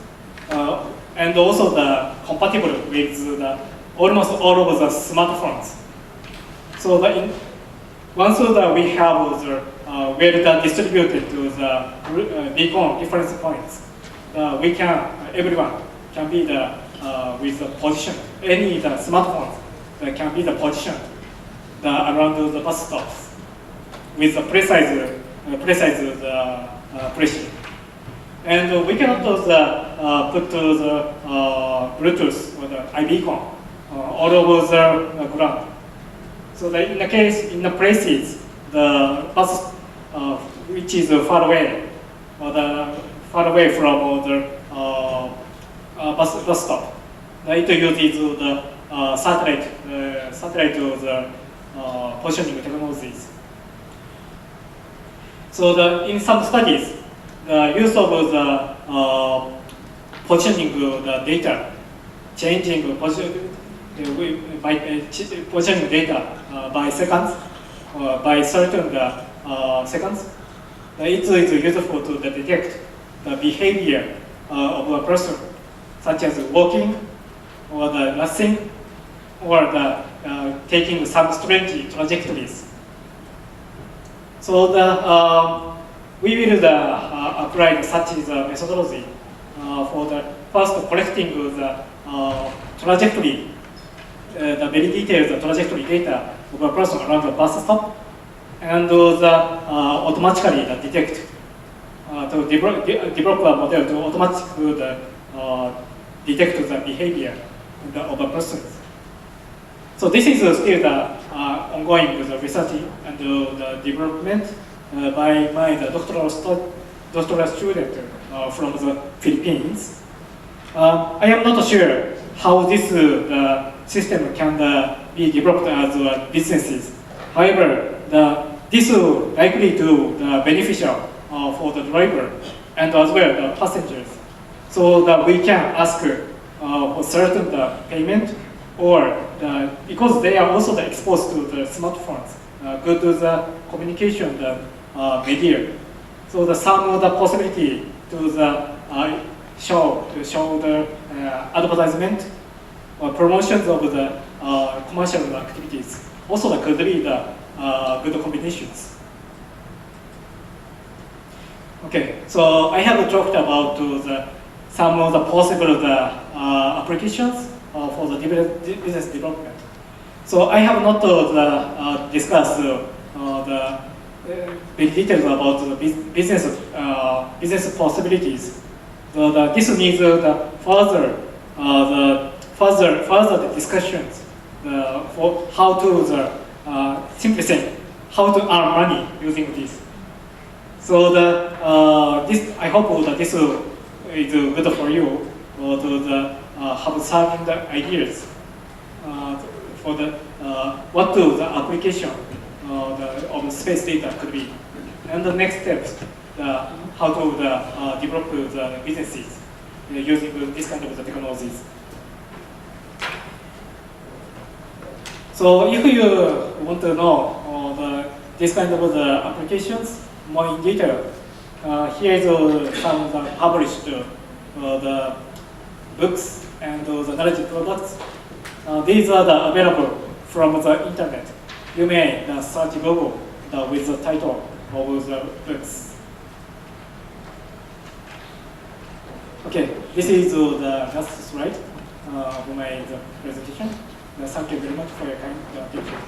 and also compatible with almost all of the smartphones. So once we have well distributed to the beacon reference points, everyone can be with the position. Any smartphones can be the position around the bus stops with the precise precision. And we cannot put the Bluetooth or the iBeacon all over the ground. So in the places the bus which is far away, or far away from the bus stop, it uses the satellite positioning technologies. So in some studies, the use of the positioning of the data, changing position, by positioning data by seconds, by certain seconds, it is useful to detect the behavior of a person, such as walking, or the nothing, or the taking some strange trajectories. So we will apply such methodology for the first collecting the trajectory, the very detailed trajectory data of a person around the bus stop, and automatically detect to develop a model to automatically detect the behavior of a person. So this is still the ongoing research and the development by my doctoral student from the Philippines. I am not sure how this system can be developed as businesses. However, this will likely to be beneficial for the driver and as well the passengers, so that we can ask for certain payment, or because they are also exposed to the smartphones, go to the communication media. So some of the possibility to show the advertisement or promotions of the commercial activities. Also could be the good combinations. Okay, so I have talked about some of the possible applications for the business development. So I have not discussed the big details about the business possibilities. This needs further discussions for how to simply say how to earn money using this. So this I hope that this is good for you to have certain ideas for what the application of the space data could be, and the next steps, how to develop the businesses using this kind of technologies. So if you want to know this kind of applications more in detail, here is some published the books and the knowledge products. These are available from the internet. You may search Google with the title of the books. Okay, this is the last slide of my presentation. Thank you very much for your kind attention.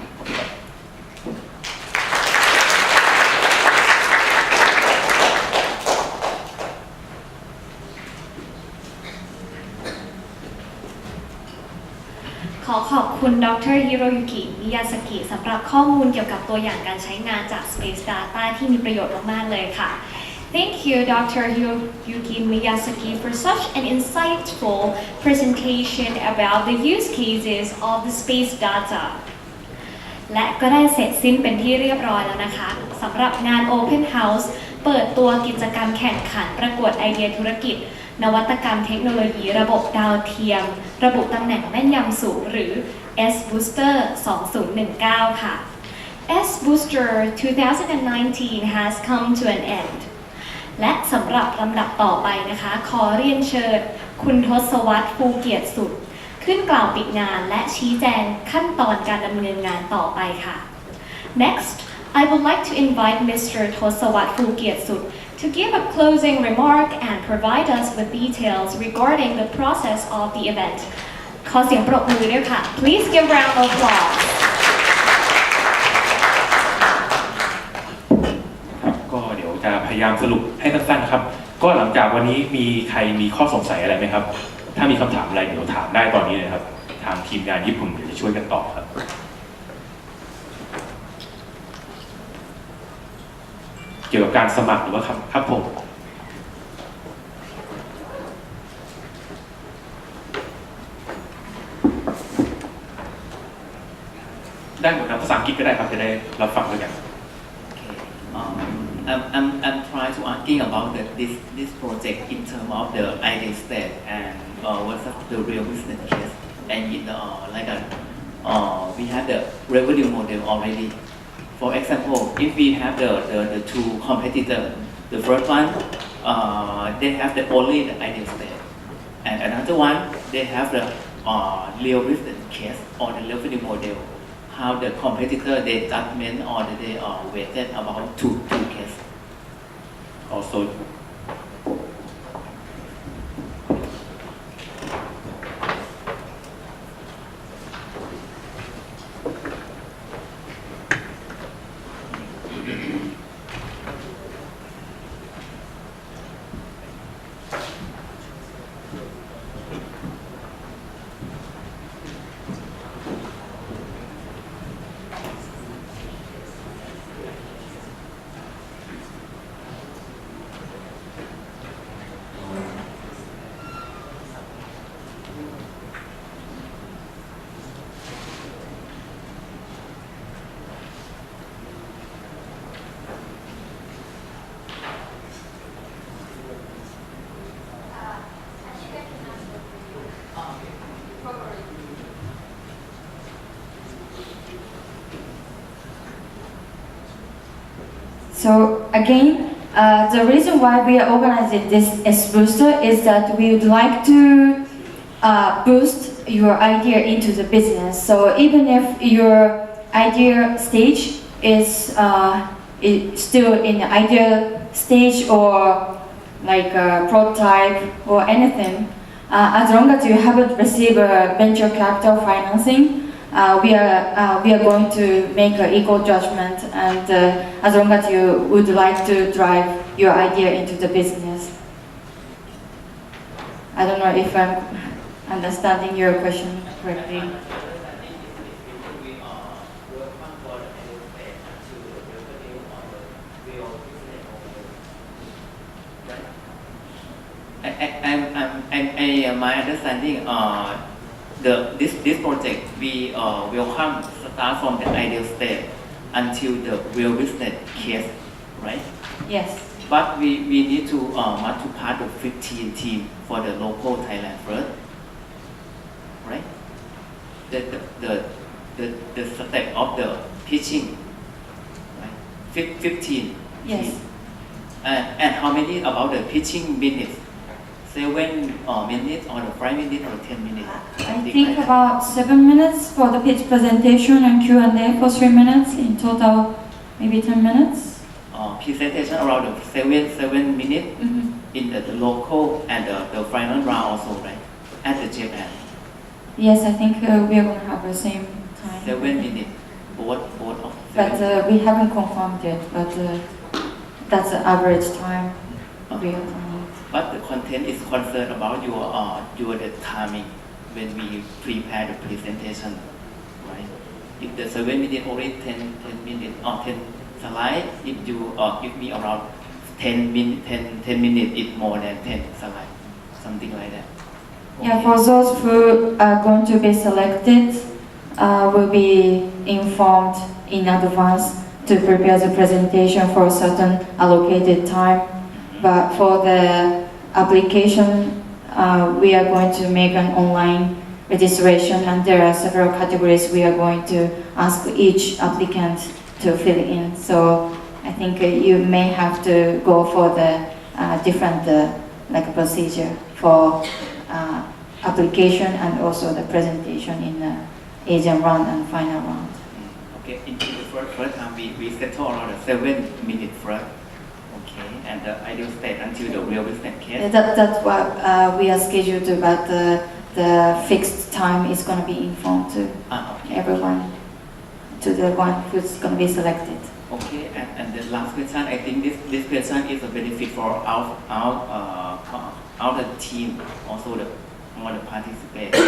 ขอขอบคุณดร. ฮิโรยุกิ มิยาสกิสำหรับข้อมูลเกี่ยวกับตัวอย่างการใช้งานจาก Space Data ที่มีประโยชน์มากๆเลยค่ะ Thank you, Dr. Hiroyuki Miyazaki, for such an insightful presentation about the use cases of the space data. และก็ได้เสร็จสิ้นเป็นที่เรียบร้อยแล้วนะคะสำหรับงาน Open House เปิดตัวกิจกรรมแข่งขันประกวดไอเดียธุรกิจนวัตกรรมเทคโนโลยีระบบดาวเทียมระบุตำแหน่งแม่นยำสูงหรือ S Booster 2019 ค่ะ S Booster 2019 has come to an end และสำหรับลำดับต่อไปนะคะขอเรียนเชิญคุณทศวรรษ ภูเกียรติสุดขึ้นกล่าวปิดงานและชี้แจงขั้นตอนการดำเนินงานต่อไปค่ะ Next, I would like to invite Mr. ทศวรรษ ภูเกียรติสุดto give a closing remark and provide us with details regarding the process of the event. ขอเสียงปรบมือด้วยค่ะ Please give a round of applause. ครับก็เดี๋ยวจะพยายามสรุปให้สั้นๆครับก็หลังจากวันนี้มีใครมีข้อสงสัยอะไรไหมครับถ้ามีคำถามอะไรเดี๋ยวถามได้ตอนนี้เลยครับทางทีมงานญี่ปุ่นเดี๋ยวจะช่วยกันตอบครับเกี่ยวกับการสมัครหรือว่าครับผมได้หมดนะภาษาอังกฤษก็ได้ครับจะได้รับฟังด้วยกัน I'm trying to asking about this project in terms of the ideal state and versus the real business case. And in the we have the revenue model already. For example, if we have the two competitors, the first one they have only the ideal state, and another one they have the real business case or the revenue model. How the competitor they judgment or they weighted about two cases. Also So again, the reason why we are organizing this S Booster is that we would like to boost your idea into the business. So even if your idea stage is still in the idea stage or like a prototype or anything, as long as you haven't received a venture capital financing, we are going to make an equal judgment, and as long as you would like to drive your idea into the business. I don't know if I'm understanding your question correctly. My understanding, this project we welcome start from the ideal state until the real business case, right? Yes. But we need to want to part the 15 team for the local Thailand first, right? The step of the pitching, right? 15. Yes. Team. And how many about the pitching minutes? 7 minutes or 5 minutes or 10 minutes? I think about 7 minutes for the pitch presentation and Q&A for 3 minutes. In total, maybe 10 minutes. Presentation around the 7 minutes in the local and the final round also, right? At the Japan. Yes, I think we are going to have the same time. 7 minutes, both of But we haven't confirmed yet, but that's the average time we are planning. But the content is concerned about your the timing when we prepare the presentation, right? If the 7 minutes only 10 minutes or 10 slides, if you give me around 10 minutes, it's more than 10 slides, something like that. Yeah, for those who are going to be selected, will be informed in advance to prepare the presentation for a certain allocated time. But for the application, we are going to make an online registration, and there are several categories we are going to ask each applicant to fill in. So I think you may have to go for the different procedure for application and also the presentation in the Asian round and final round. Okay, in the first time we settle around 7 minutes first. Okay, and the ideal state until the real business case. Yeah, that's what we are scheduled to, but the fixed time is going to be informed to Okay. everyone, to the one who's going to be selected. Okay, and the last question, I think this question is a benefit for our team, also the all the participants.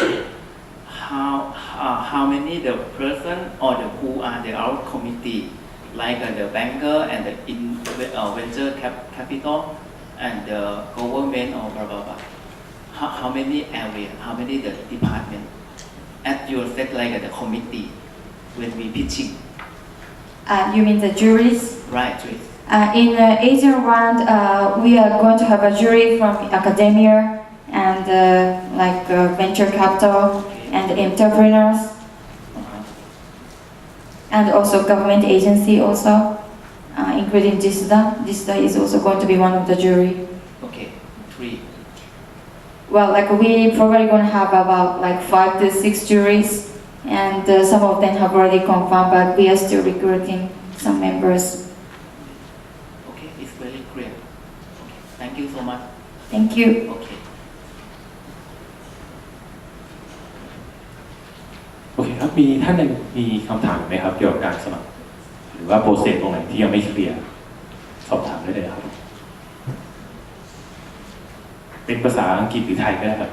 How many the person or the who are the our committee, like the banker and the venture capital and the government or blah blah blah. How many area? How many the department? At your set like the committee when we pitching. You mean the juries? Right. In the Asian round, we are going to have a jury from academia and venture capital and entrepreneurs, and also government agency also, including JISDA. JISDA is also going to be one of the jury. Okay, 3. Well, we probably going to have about 5 to 6 juries, and some of them have already confirmed, but we are still recruiting some members. Okay, it's very clear. Okay, thank you so much. Thank you. Okay. โอเคครับมีท่านใดมีคำถามไหมครับเกี่ยวกับการสมัครหรือว่าโปรเซสตรงไหนที่ยังไม่เคลียร์สอบถามได้เลยครับเป็นภาษาอังกฤษหรือไทยก็ได้ครับ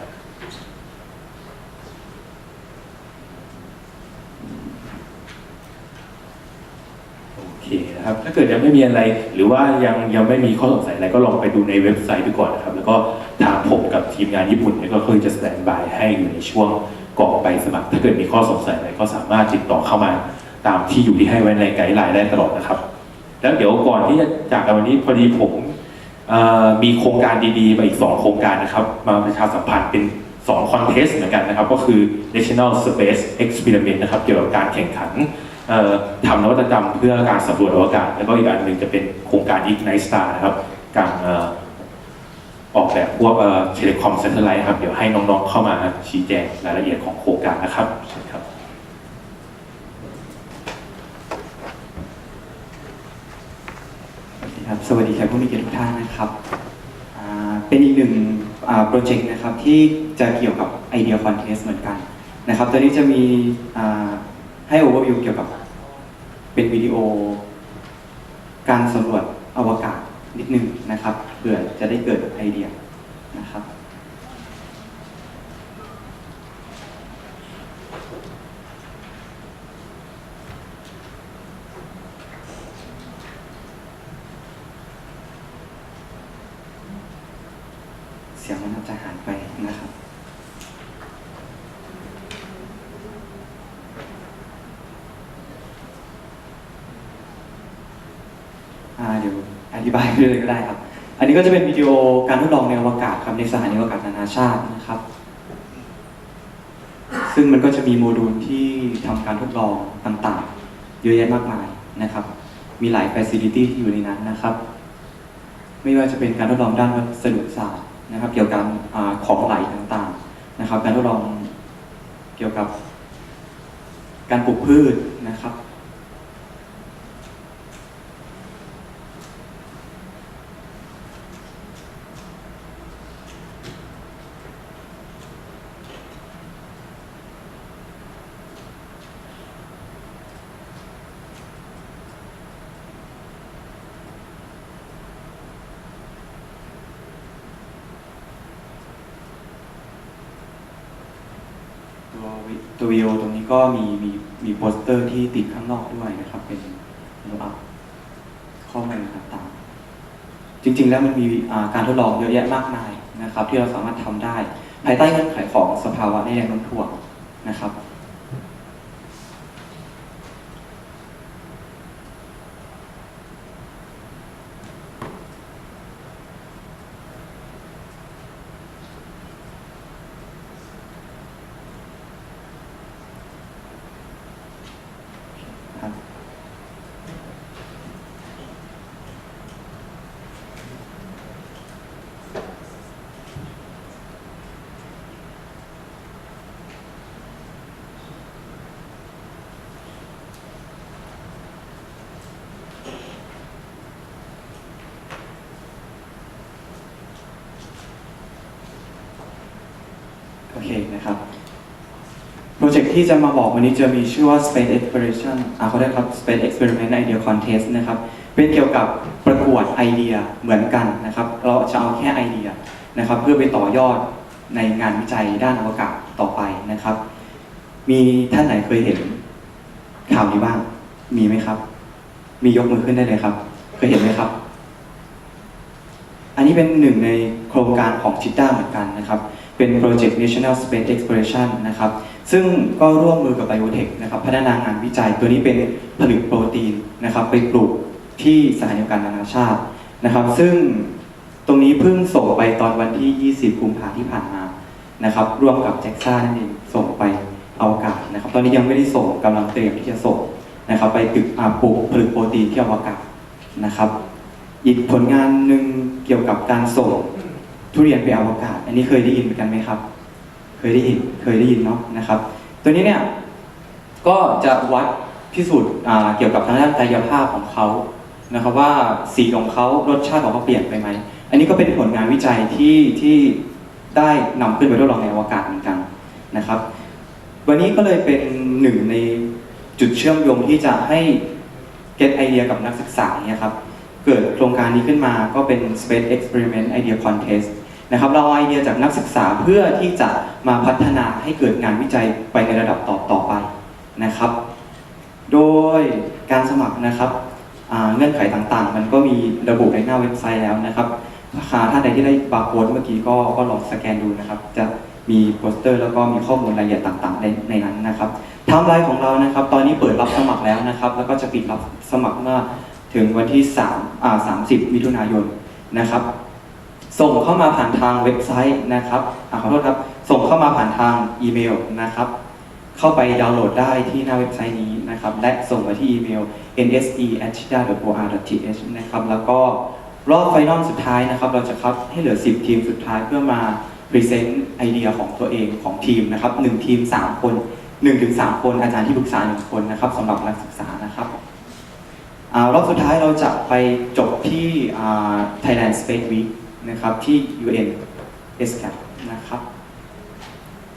โอเคนะครับถ้าเกิดยังไม่มีอะไรหรือว่ายังไม่มีข้อสงสัยอะไรก็ลองไปดูในเว็บไซต์ดูก่อนนะครับแล้วก็ทางผมกับทีมงานญี่ปุ่นเนี่ยก็คือจะสแตนด์บายให้อยู่ในช่วงกรอกใบสมัครถ้าเกิดมีข้อสงสัยอะไรก็สามารถติดต่อเข้ามาตามที่อยู่ที่ให้ไว้ในไกด์ไลน์ได้ตลอดนะครับแล้วเดี๋ยวก่อนที่จะจากกันวันนี้พอดีผมมีโครงการดีๆมาอีก2โครงการนะครับมาประชาสัมพันธ์เป็น2คอนเทสต์เหมือนกันนะครับก็คือ National Space Experiment นะครับเกี่ยวกับการแข่งขันทำนวัตกรรมเพื่อการสำรวจอวกาศแล้วก็อีกอันหนึ่งจะเป็นโครงการ Ignite Star นะครับการออกแบบพวกเทเลคอมแซทเทอร์ไลท์ครับเดี๋ยวให้น้องๆเข้ามาชี้แจงรายละเอียดของโครงการนะครับเชิญครับสวัสดีครับผู้มีเกียรติทุกท่านนะครับเป็นอีกหนึ่งโปรเจกต์นะครับที่จะเกี่ยวกับไอเดียคอนเทสต์เหมือนกันนะครับตอนนี้จะมีให้ overview เกี่ยวกับเป็นวิดีโอการสำรวจอวกาศนิดนึงนะครับเพื่อจะได้เกิดไอเดียนะครับเสียงมันจะหายไปนะครับเดี๋ยวอธิบายเลยก็ได้ครับอันนี้ก็จะเป็นวิดีโอการทดลองในอวกาศครับในสถานีอวกาศนานาชาตินะครับซึ่งมันก็จะมีโมดูลที่ทำการทดลองต่างๆเยอะแยะมากมายนะครับมีหลาย facility ที่อยู่ในนั้นนะครับไม่ว่าจะเป็นการทดลองด้านวัสดุศาสตร์นะครับเกี่ยวกับของไหลต่างๆนะครับการทดลองเกี่ยวกับการปลูกพืชนะครับตัววิดีโอตรงนี้ก็มีโปสเตอร์ที่ติดข้างนอกด้วยนะครับเป็นข้อมูลต่างๆจริงๆแล้วมันมีการทดลองเยอะแยะมากมายนะครับที่เราสามารถทำได้ภายใต้เงื่อนไขของสภาวะแรงโน้มถ่วงนะครับโอเคนะครับโปรเจกต์ที่จะมาบอกวันนี้จะมีชื่อว่า Space Exploration เขาเรียกครับ Space Experiment Idea Contest นะครับเป็นเกี่ยวกับประกวดไอเดียเหมือนกันนะครับเราจะเอาแค่ไอเดียนะครับเพื่อไปต่อยอดในงานวิจัยด้านอวกาศต่อไปนะครับมีท่านไหนเคยเห็นข่าวนี้บ้างมีไหมครับมียกมือขึ้นได้เลยครับเคยเห็นไหมครับอันนี้เป็นหนึ่งในโครงการของจิต้าเหมือนกันนะครับเป็นโปรเจกต์ National Space Exploration นะครับซึ่งก็ร่วมมือกับ Biotech นะครับพัฒนางานวิจัยตัวนี้เป็นผลึกโปรตีนนะครับไปปลูก ที่สถานีอวกาศนานาชาตินะครับซึ่งตรงนี้เพิ่งส่งไปตอนวันที่ 20 กุมภาพันธ์ที่ผ่านมานะครับร่วมกับแจ็กซ่านั่นเองส่งไปอวกาศนะครับตอนนี้ยังไม่ได้ส่งกำลังเตรียมที่จะส่งนะครับไปตึกปลูกผลึกโปรตีนที่อวกาศนะครับอีกผลงานหนึ่งเกี่ยวกับการส่งทุเรียนไปอวกาศอันนี้เคยได้ยินเหมือนกันไหมครับเคยได้ยินเนาะนะครับตัวนี้เนี่ยก็จะวัดพิสูจน์เกี่ยวกับทางด้านกายภาพของเขานะครับว่าสีของเขารสชาติของเขาเปลี่ยนไปไหมอันนี้ก็เป็นผลงานวิจัยที่ได้นำขึ้นไปทดลองในอวกาศเหมือนกันนะครับวันนี้ก็เลยเป็นหนึ่งในจุดเชื่อมโยงที่จะให้เก็ตไอเดียกับนักศึกษาเนี่ยครับเกิดโครงการนี้ขึ้นมาก็เป็น Space Experiment Idea Contest นะครับเราเอาไอเดียจากนักศึกษาเพื่อที่จะมาพัฒนาให้เกิดงานวิจัยไปในระดับต่อไปนะครับโดยการสมัครนะครับเงื่อนไขต่างๆมันก็มีระบุในหน้าเว็บไซต์แล้วนะครับท่านใดที่ได้บาร์โค้ดเมื่อกี้ก็ลองสแกนดูนะครับจะมีโปสเตอร์แล้วก็มีข้อมูลรายละเอียดต่างๆในนั้นนะครับไทม์ไลน์ของเรานะครับตอนนี้เปิดรับสมัครแล้วนะครับแล้วก็จะปิดรับสมัครเมื่อถึงวันที่30 มิถุนายนนะครับส่งเข้ามาผ่านทางเว็บไซต์นะครับขอโทษครับส่งเข้ามาผ่านทางอีเมลนะครับเข้าไปดาวน์โหลดได้ที่หน้าเว็บไซต์นี้นะครับและส่งมาที่อีเมล nse@chida.or.th นะครับแล้วก็รอบไฟนอลสุดท้ายนะครับเราจะคัดให้เหลือ10ทีมสุดท้ายเพื่อมาพรีเซนต์ไอเดียของตัวเองของทีมนะครับ1ทีม3คน1-3 คนอาจารย์ที่ปรึกษา1คนนะครับสำหรับนักศึกษานะครับรอบสุดท้ายเราจะไปจบที่ Thailand Space Week นะครับที่ UN SCAP นะครับ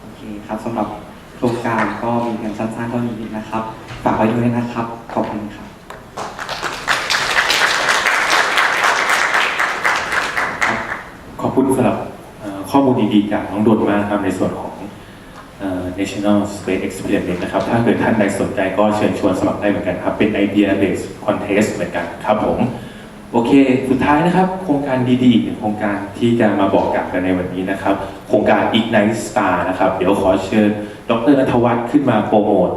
โอเคครับสำหรับโครงการก็มีเพียงสั้นๆเท่านี้นะครับฝากไว้ด้วยนะครับขอบคุณครับขอบคุณสำหรับข้อมูลดีๆจากน้องดนมากครับในส่วนของNational Space Experiment นะครับถ้าเกิดท่านใดสนใจก็เชิญชวนสมัครได้เหมือนกันครับเป็น Idea Based Contest เหมือนกันครับผมโอเคสุดท้ายนะครับโครงการดีๆอีกหนึ่งโครงการที่จะมาบอกกันในวันนี้นะครับโครงการ Ignite Star นะครับเดี๋ยวขอเชิญดร.ณัฐวัฒน์ขึ้นมาโปรโมท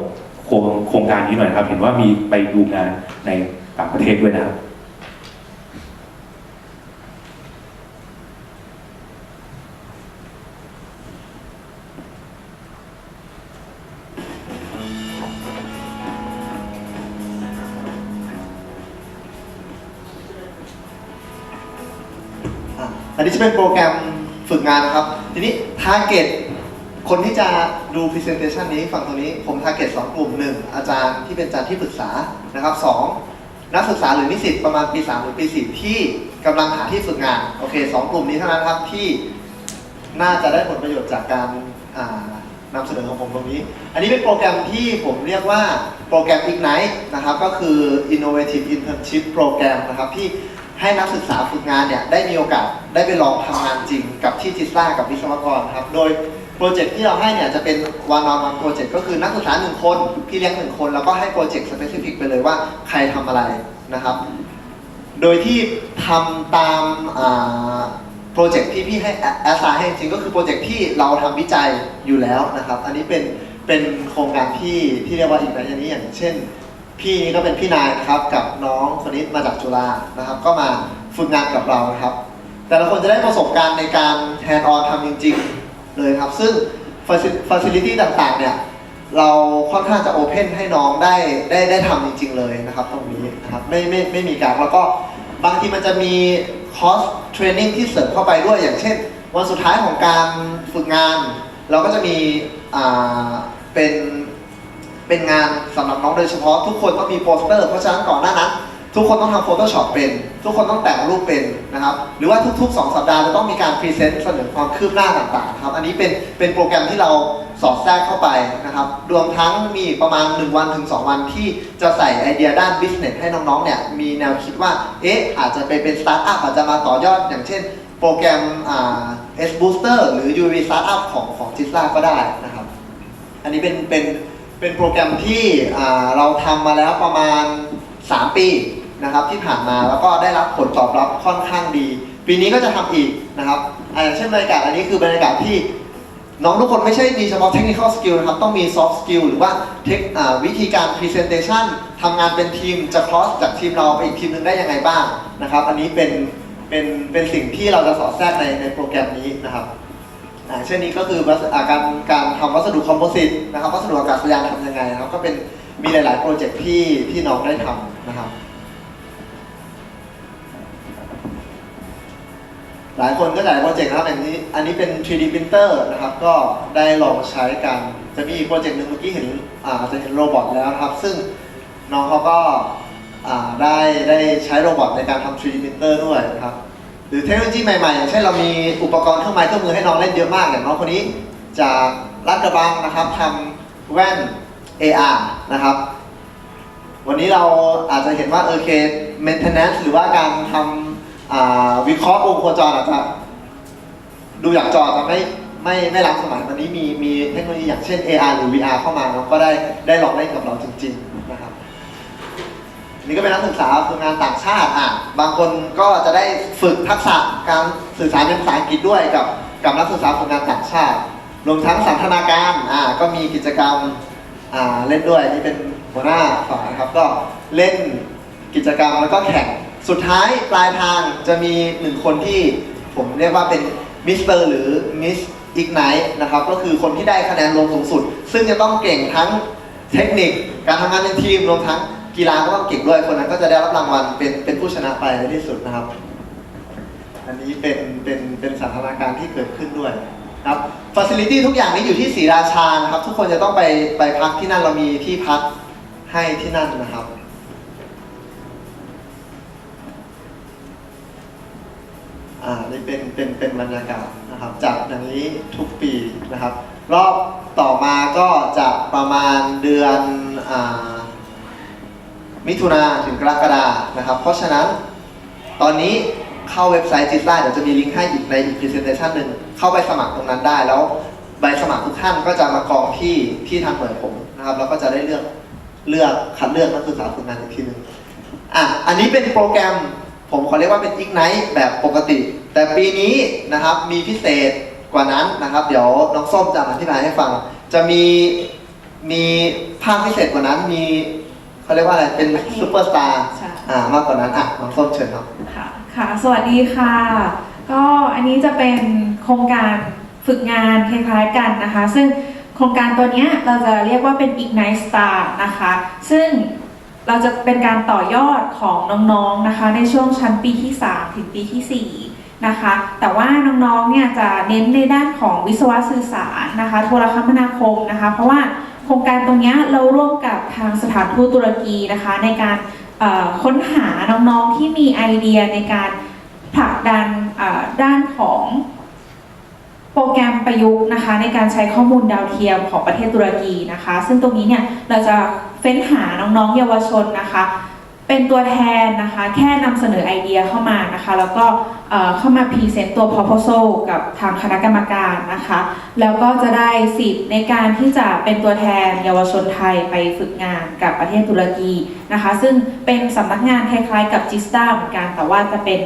โครงการนี้หน่อยครับเห็นว่ามีไปดูงานในต่างประเทศด้วยนะครับอันนี้จะเป็นโปรแกรมฝึกงานนะครับทีนี้ target คนที่จะดู presentation นี้ฝั่งตรงนี้ผม target 2 กลุ่ม 1 อาจารย์ที่เป็นอาจารย์ที่ปรึกษานะครับ 2 นักศึกษาหรือนิสิตประมาณปี 3 หรือปี 4 ที่กำลังหาที่ฝึกงานโอเค2 กลุ่มนี้เท่านั้นครับที่น่าจะได้ผลประโยชน์จากการนำเสนอของผมตรงนี้อันนี้เป็นโปรแกรมที่ผมเรียกว่าโปรแกรม Ignite นะครับก็คือ Innovative Internship Program นะครับที่ให้นักศึกษาฝึกงานเนี่ยได้มีโอกาสได้ไปลองทำงานจริงกับที่จิสล่ากับวิศวกรครับโดยโปรเจกต์ที่เราให้เนี่ยจะเป็น one on one project ก็คือนักศึกษา1 คนพี่เลี้ยง1 คนแล้วก็ให้โปรเจกต์ specific ไปเลยว่าใครทำอะไรนะครับโดยที่ทำตามโปรเจกต์ที่พี่ให้ assign ให้จริงก็คือโปรเจกต์ที่เราทำวิจัยอยู่แล้วนะครับอันนี้เป็นโครงการที่เรียกว่าอีกอย่างนี้อย่างเช่นพี่นี่ก็เป็นพี่นายนะครับกับน้องคนนี้มาจากจุฬานะครับก็มาฝึกงานกับเราครับแต่ละคนจะได้ประสบการณ์ในการ hand on ทำจริงๆเลยครับซึ่ง facility ต่างๆเนี่ยเราค่อนข้างจะ open ให้น้องได้ทำจริงๆเลยนะครับตรงนี้นะครับไม่มีการแล้วก็บางทีมันจะมีคอร์สเทรนนิ่งที่เสริมเข้าไปด้วยอย่างเช่นวันสุดท้ายของการฝึกงานเราก็จะมีเป็นงานสำหรับน้องโดยเฉพาะทุกคนต้องมีโปสเตอร์เพราะฉะนั้นก่อนหน้านั้นทุกคนต้องทำ Photoshop เป็นทุกคนต้องแต่งรูปเป็นนะครับหรือว่าทุกๆ2 สัปดาห์จะต้องมีการพรีเซนต์เสนอความคืบหน้าต่างๆครับอันนี้เป็นโปรแกรมที่เราสอดแทรกเข้าไปนะครับรวมทั้งมีประมาณ1 วันถึง 2 วันที่จะใส่ไอเดียด้าน business ให้น้องๆเนี่ยมีแนวคิดว่าอาจจะไปเป็นสตาร์ทอัพอาจจะมาต่อยอดอย่างเช่นโปรแกรมS Booster หรือ UV Startup ของจิสล่าก็ได้นะครับอันนี้เป็นโปรแกรมที่เราทำมาแล้วประมาณ3 ปีนะครับที่ผ่านมาแล้วก็ได้รับผลตอบรับค่อนข้างดีปีนี้ก็จะทำอีกนะครับอย่างเช่นบรรยากาศอันนี้คือบรรยากาศที่ น้องทุกคนไม่ใช่มีเฉพาะ technical skill นะครับต้องมี soft skill หรือว่าวิธีการ presentation ทำงานเป็นทีมจะ cross จากทีมเราไปอีกทีมหนึ่งได้ยังไงบ้างนะครับอันนี้เป็นสิ่งที่เราจะสอดแทรกในโปรแกรมนี้นะครับเช่นนี้ก็คือการทำวัสดุคอมโพสิตนะครับวัสดุอากาศยานทำยังไงนะครับก็เป็นมีหลายๆโปรเจกต์ที่น้องได้ทำนะครับหลายคนก็หลายโปรเจกต์นะครับอย่างนี้อันนี้เป็น 3D printer นะครับก็ได้ลองใช้กันจะมีอีกโปรเจกต์หนึ่งเมื่อกี้เห็นจะเห็นโรบอทแล้วนะครับซึ่งน้องเขาก็ได้ใช้โรบอทในการทำ 3D printer ด้วยนะครับหรือเทคโนโลยีใหม่ๆอย่างเช่นเรามีอุปกรณ์เครื่องไม้เครื่องมือให้น้องเล่นเยอะมากอย่างน้องคนนี้จากลาดกระบังนะครับทำแว่น AR นะครับวันนี้เราอาจจะเห็นว่าmaintenance หรือว่าการทำวิเคราะห์วงโคจรอาจจะดูอย่างจอจะไม่ล้ำสมัยวันนี้มีเทคโนโลยีอย่างเช่น AR หรือ VR เข้ามาก็ได้ลองเล่นกับเราจริงๆนะครับนี่ก็เป็นนักศึกษาฝึกงานต่างชาติบางคนก็จะได้ฝึกทักษะการสื่อสารเป็นภาษาอังกฤษด้วยกับนักศึกษาฝึกงานต่างชาติรวมทั้งสันทนาการก็มีกิจกรรมเล่นด้วยนี่เป็นหัวหน้าฝ่ายครับก็เล่นกิจกรรมแล้วก็แข่งสุดท้ายปลายทางจะมี1คนที่ผมเรียกว่าเป็นมิสเตอร์หรือมิสอีกไนท์นะครับก็คือคนที่ได้คะแนนรวมสูงสุดซึ่งจะต้องเก่งทั้งเทคนิคการทำงานเป็นทีมรวมทั้งกีฬาก็ต้องเก่งด้วยคนนั้นก็จะได้รับรางวัลเป็นผู้ชนะไปในที่สุดนะครับอันนี้เป็นสถานการณ์ที่เกิดขึ้นด้วยครับฟาซิลิตี้ทุกอย่างนี้อยู่ที่ศรีราชานะครับทุกคนจะต้องไปพักที่นั่นเรามีที่พักให้ที่นั่นนะครับนี่เป็นบรรยากาศนะครับจัดอย่างนี้ทุกปีนะครับรอบต่อมาก็จะประมาณเดือนมิถุนาถึงกรกฎานะครับเพราะฉะนั้นตอนนี้เข้าเว็บไซต์จิตได้เดี๋ยวจะมีลิงก์ให้อีกในอีก presentation หนึ่งเข้าไปสมัครตรงนั้นได้แล้วใบสมัครทุกท่านก็จะมากองที่ทางหน่วยผมนะครับแล้วก็จะได้คัดเลือกนักศึกษาฝึกงานอีกทีนึงอันนี้เป็นโปรแกรมผมขอเรียกว่าเป็น Ignite แบบปกติแต่ปีนี้นะครับมีพิเศษกว่านั้นนะครับเดี๋ยวน้องส้มจะอธิบายให้ฟังจะมีภาคพิเศษกว่านั้นมีเขาเรียกว่าอะไรเป็นซูเปอร์สตาร์มากกว่านั้นน้องส้มเชิญครับค่ะสวัสดีค่ะก็อันนี้จะเป็นโครงการฝึกงานคล้ายๆกันนะคะซึ่งโครงการตัวนี้เราจะเรียกว่าเป็น Ignite Star นะคะซึ่งเราจะเป็นการต่อยอดของน้องๆนะคะในช่วงชั้นปีที่3ถึงปีที่4นะคะแต่ว่าน้องๆเนี่ยจะเน้นในด้านของวิศวะสื่อสารนะคะโทรคมนาคมนะคะเพราะว่าโครงการตรงนี้เราร่วมกับทางสถานทูตตุรกีนะคะในการค้นหาน้องๆที่มีไอเดียในการผลักดันด้านของโปรแกรมประยุกต์นะคะในการใช้ข้อมูลดาวเทียมของประเทศตุรกีนะคะซึ่งตรงนี้เนี่ยเราจะเฟ้นหาน้องๆเยาวชนนะคะเป็นตัวแทนนะคะแค่นำเสนอไอเดียเข้ามานะคะแล้วก็เข้ามาพรีเซนต์ตัว proposal กับทางคณะกรรมการนะคะแล้วก็จะได้สิทธิ์ในการที่จะเป็นตัวแทนเยาวชนไทยไปฝึกงานกับประเทศตุรกีนะคะซึ่งเป็นสำนักงานคล้ายๆกับจิสตาเหมือนกันแต่ว่าจะเป็น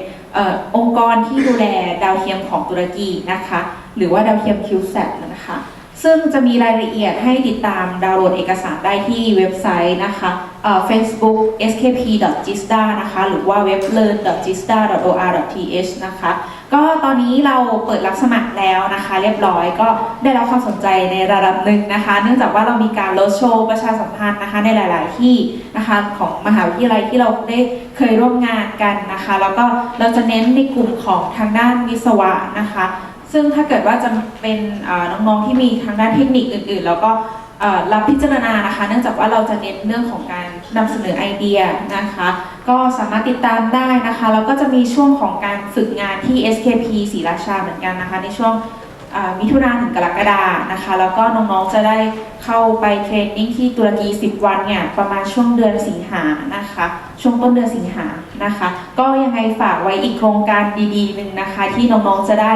องค์กรที่ดูแลดาวเทียมของตุรกีนะคะหรือว่าดาวเทียม QZSS นะคะซึ่งจะมีรายละเอียดให้ติดตามดาวน์โหลดเอกสารได้ที่เว็บไซต์นะคะ Facebook skp.gisda นะคะหรือว่าเว็บ learn.gisda.or.th นะคะก็ตอนนี้เราเปิดรับสมัครแล้วนะคะเรียบร้อยก็ได้รับความสนใจในระดับหนึ่งนะคะเนื่องจากว่าเรามีการโรดโชว์ประชาสัมพันธ์นะคะในหลายๆที่นะคะของมหาวิทยาลัยที่เราได้เคยร่วมงานกันนะคะแล้วก็เราจะเน้นในกลุ่มของทางด้านวิศวะนะคะซึ่งถ้าเกิดว่าจะเป็นน้องๆที่มีทางด้านเทคนิคอื่นๆแล้วก็รับพิจารณานะคะเนื่องจากว่าเราจะเน้นเรื่องของการนำเสนอไอเดียนะคะก็สามารถติดตามได้นะคะแล้วก็จะมีช่วงของการฝึกงานที่ SKP ศรีราชาเหมือนกันนะคะในช่วงมิถุนายนถึงกรกฎาคมนะคะแล้วก็น้องๆจะได้เข้าไปเทรนนิ่งที่ตุรกี10 วันเนี่ยประมาณช่วงเดือนสิงหานะคะช่วงต้นเดือนสิงหานะคะก็ยังไงฝากไว้อีกโครงการดีๆหนึ่งนะคะที่น้องๆจะได้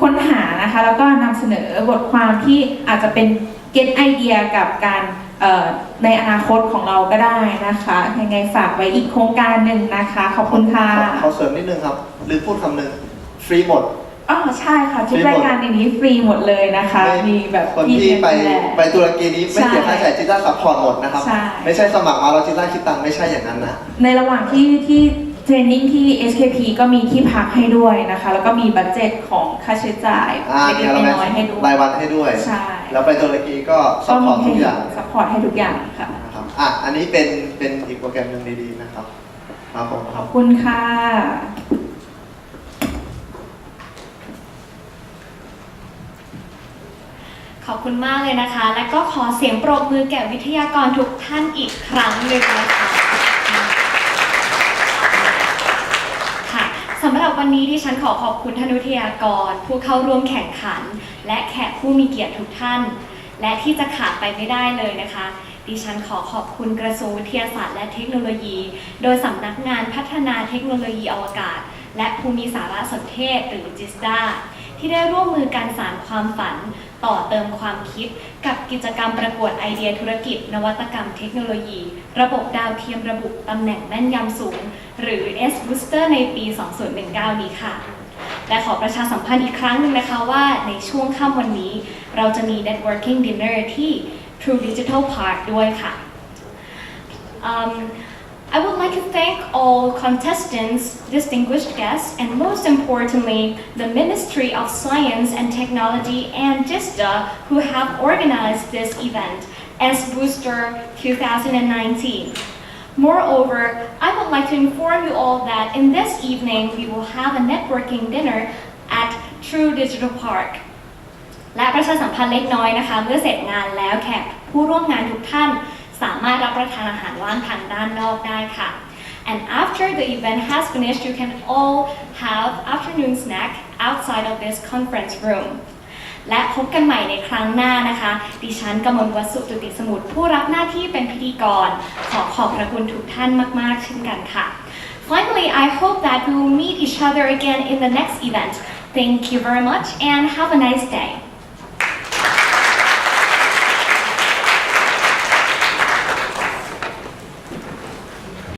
ค้นหานะคะแล้วก็นำเสนอบทความที่อาจจะเป็นเก็ตไอเดียกับการในอนาคตของเราก็ได้นะคะยังไงฝากไว้อีกโครงการหนึ่งนะคะขอบคุณค่ะขอเสริมนิดนึงครับหรือพูดคำหนึ่งฟรีหมด อ๋อใช่ค่ะทุกรายการในนี้ฟรีหมดเลยนะคะมีแบบ คนที่ไปตุรกีนี้ไม่เสียค่าใช้จ่ายจิต้าซัพพอร์ตหมดนะครับไม่ใช่สมัครมาเราจิต้าคิดตังค์ไม่ใช่อย่างนั้นนะในระหว่างที่เทรนนิ่งที่ SKP ก็มีที่พักให้ด้วยนะคะแล้วก็มีบัดเจ็ตของค่าใช้จ่ายเล็กๆน้อยๆให้ด้วยรายวันให้ด้วยใช่แล้วไปตุรกีก็ซัพพอร์ตทุกอย่างซัพพอร์ตให้ทุกอย่างค่ะนะครับอันนี้เป็นอีกโปรแกรมหนึ่งดีๆนะครับครับผมขอบคุณค่ะขอบคุณมากเลยนะคะ และก็ขอเสียงปรบมือแก่วิทยากรทุกท่านอีกครั้งหนึ่งนะคะค่ะสำหรับวันนี้ดิฉันขอขอบคุณท่านวิทยากรผู้เข้าร่วมแข่งขันและแขกผู้มีเกียรติทุกท่านและที่จะขาดไปไม่ได้เลยนะคะดิฉันขอขอบคุณกระทรวงวิทยาศาสตร์และเทคโนโลยีโดยสำนักงานพัฒนาเทคโนโลยีอวกาศและภูมิสารสนเทศหรือจิสดาที่ได้ร่วมมือกันสานความฝันต่อเติมความคิดกับกิจกรรมประกวดไอเดียธุรกิจนวัตกรรมเทคโนโลยีระบบดาวเทียมระบุตำแหน่งแม่นยำสูงหรือ S Booster ในปี 2019 นี้ค่ะและขอประชาสัมพันธ์อีกครั้งหนึ่งนะคะว่าในช่วงค่ำวันนี้เราจะมี Networking Dinner ที่ True Digital Park ด้วยค่ะI would like to thank all contestants, distinguished guests, and most importantly, the Ministry of Science and Technology and GISTA who have organized this event, S Booster 2019. Moreover, I would like to inform you all that in this evening, we will have a networking dinner at True Digital Park. และประชาสัมพันธ์เล็กน้อยนะคะเมื่อเสร็จงานแล้วแขกผู้ร่วมงานทุกท่านสามารถรับประทานอาหารว่างทางด้านนอกได้ค่ะ And after the event has finished, you can all have afternoon snack outside of this conference room. และพบกันใหม่ในครั้งหน้านะคะดิฉันกมลวสุตุติสมุทรผู้รับหน้าที่เป็นพิธีกรขอขอบพระคุณทุกท่านมากๆเช่นกันค่ะ Finally, I hope that we will meet each other again in the next event. Thank you very much and have a nice day.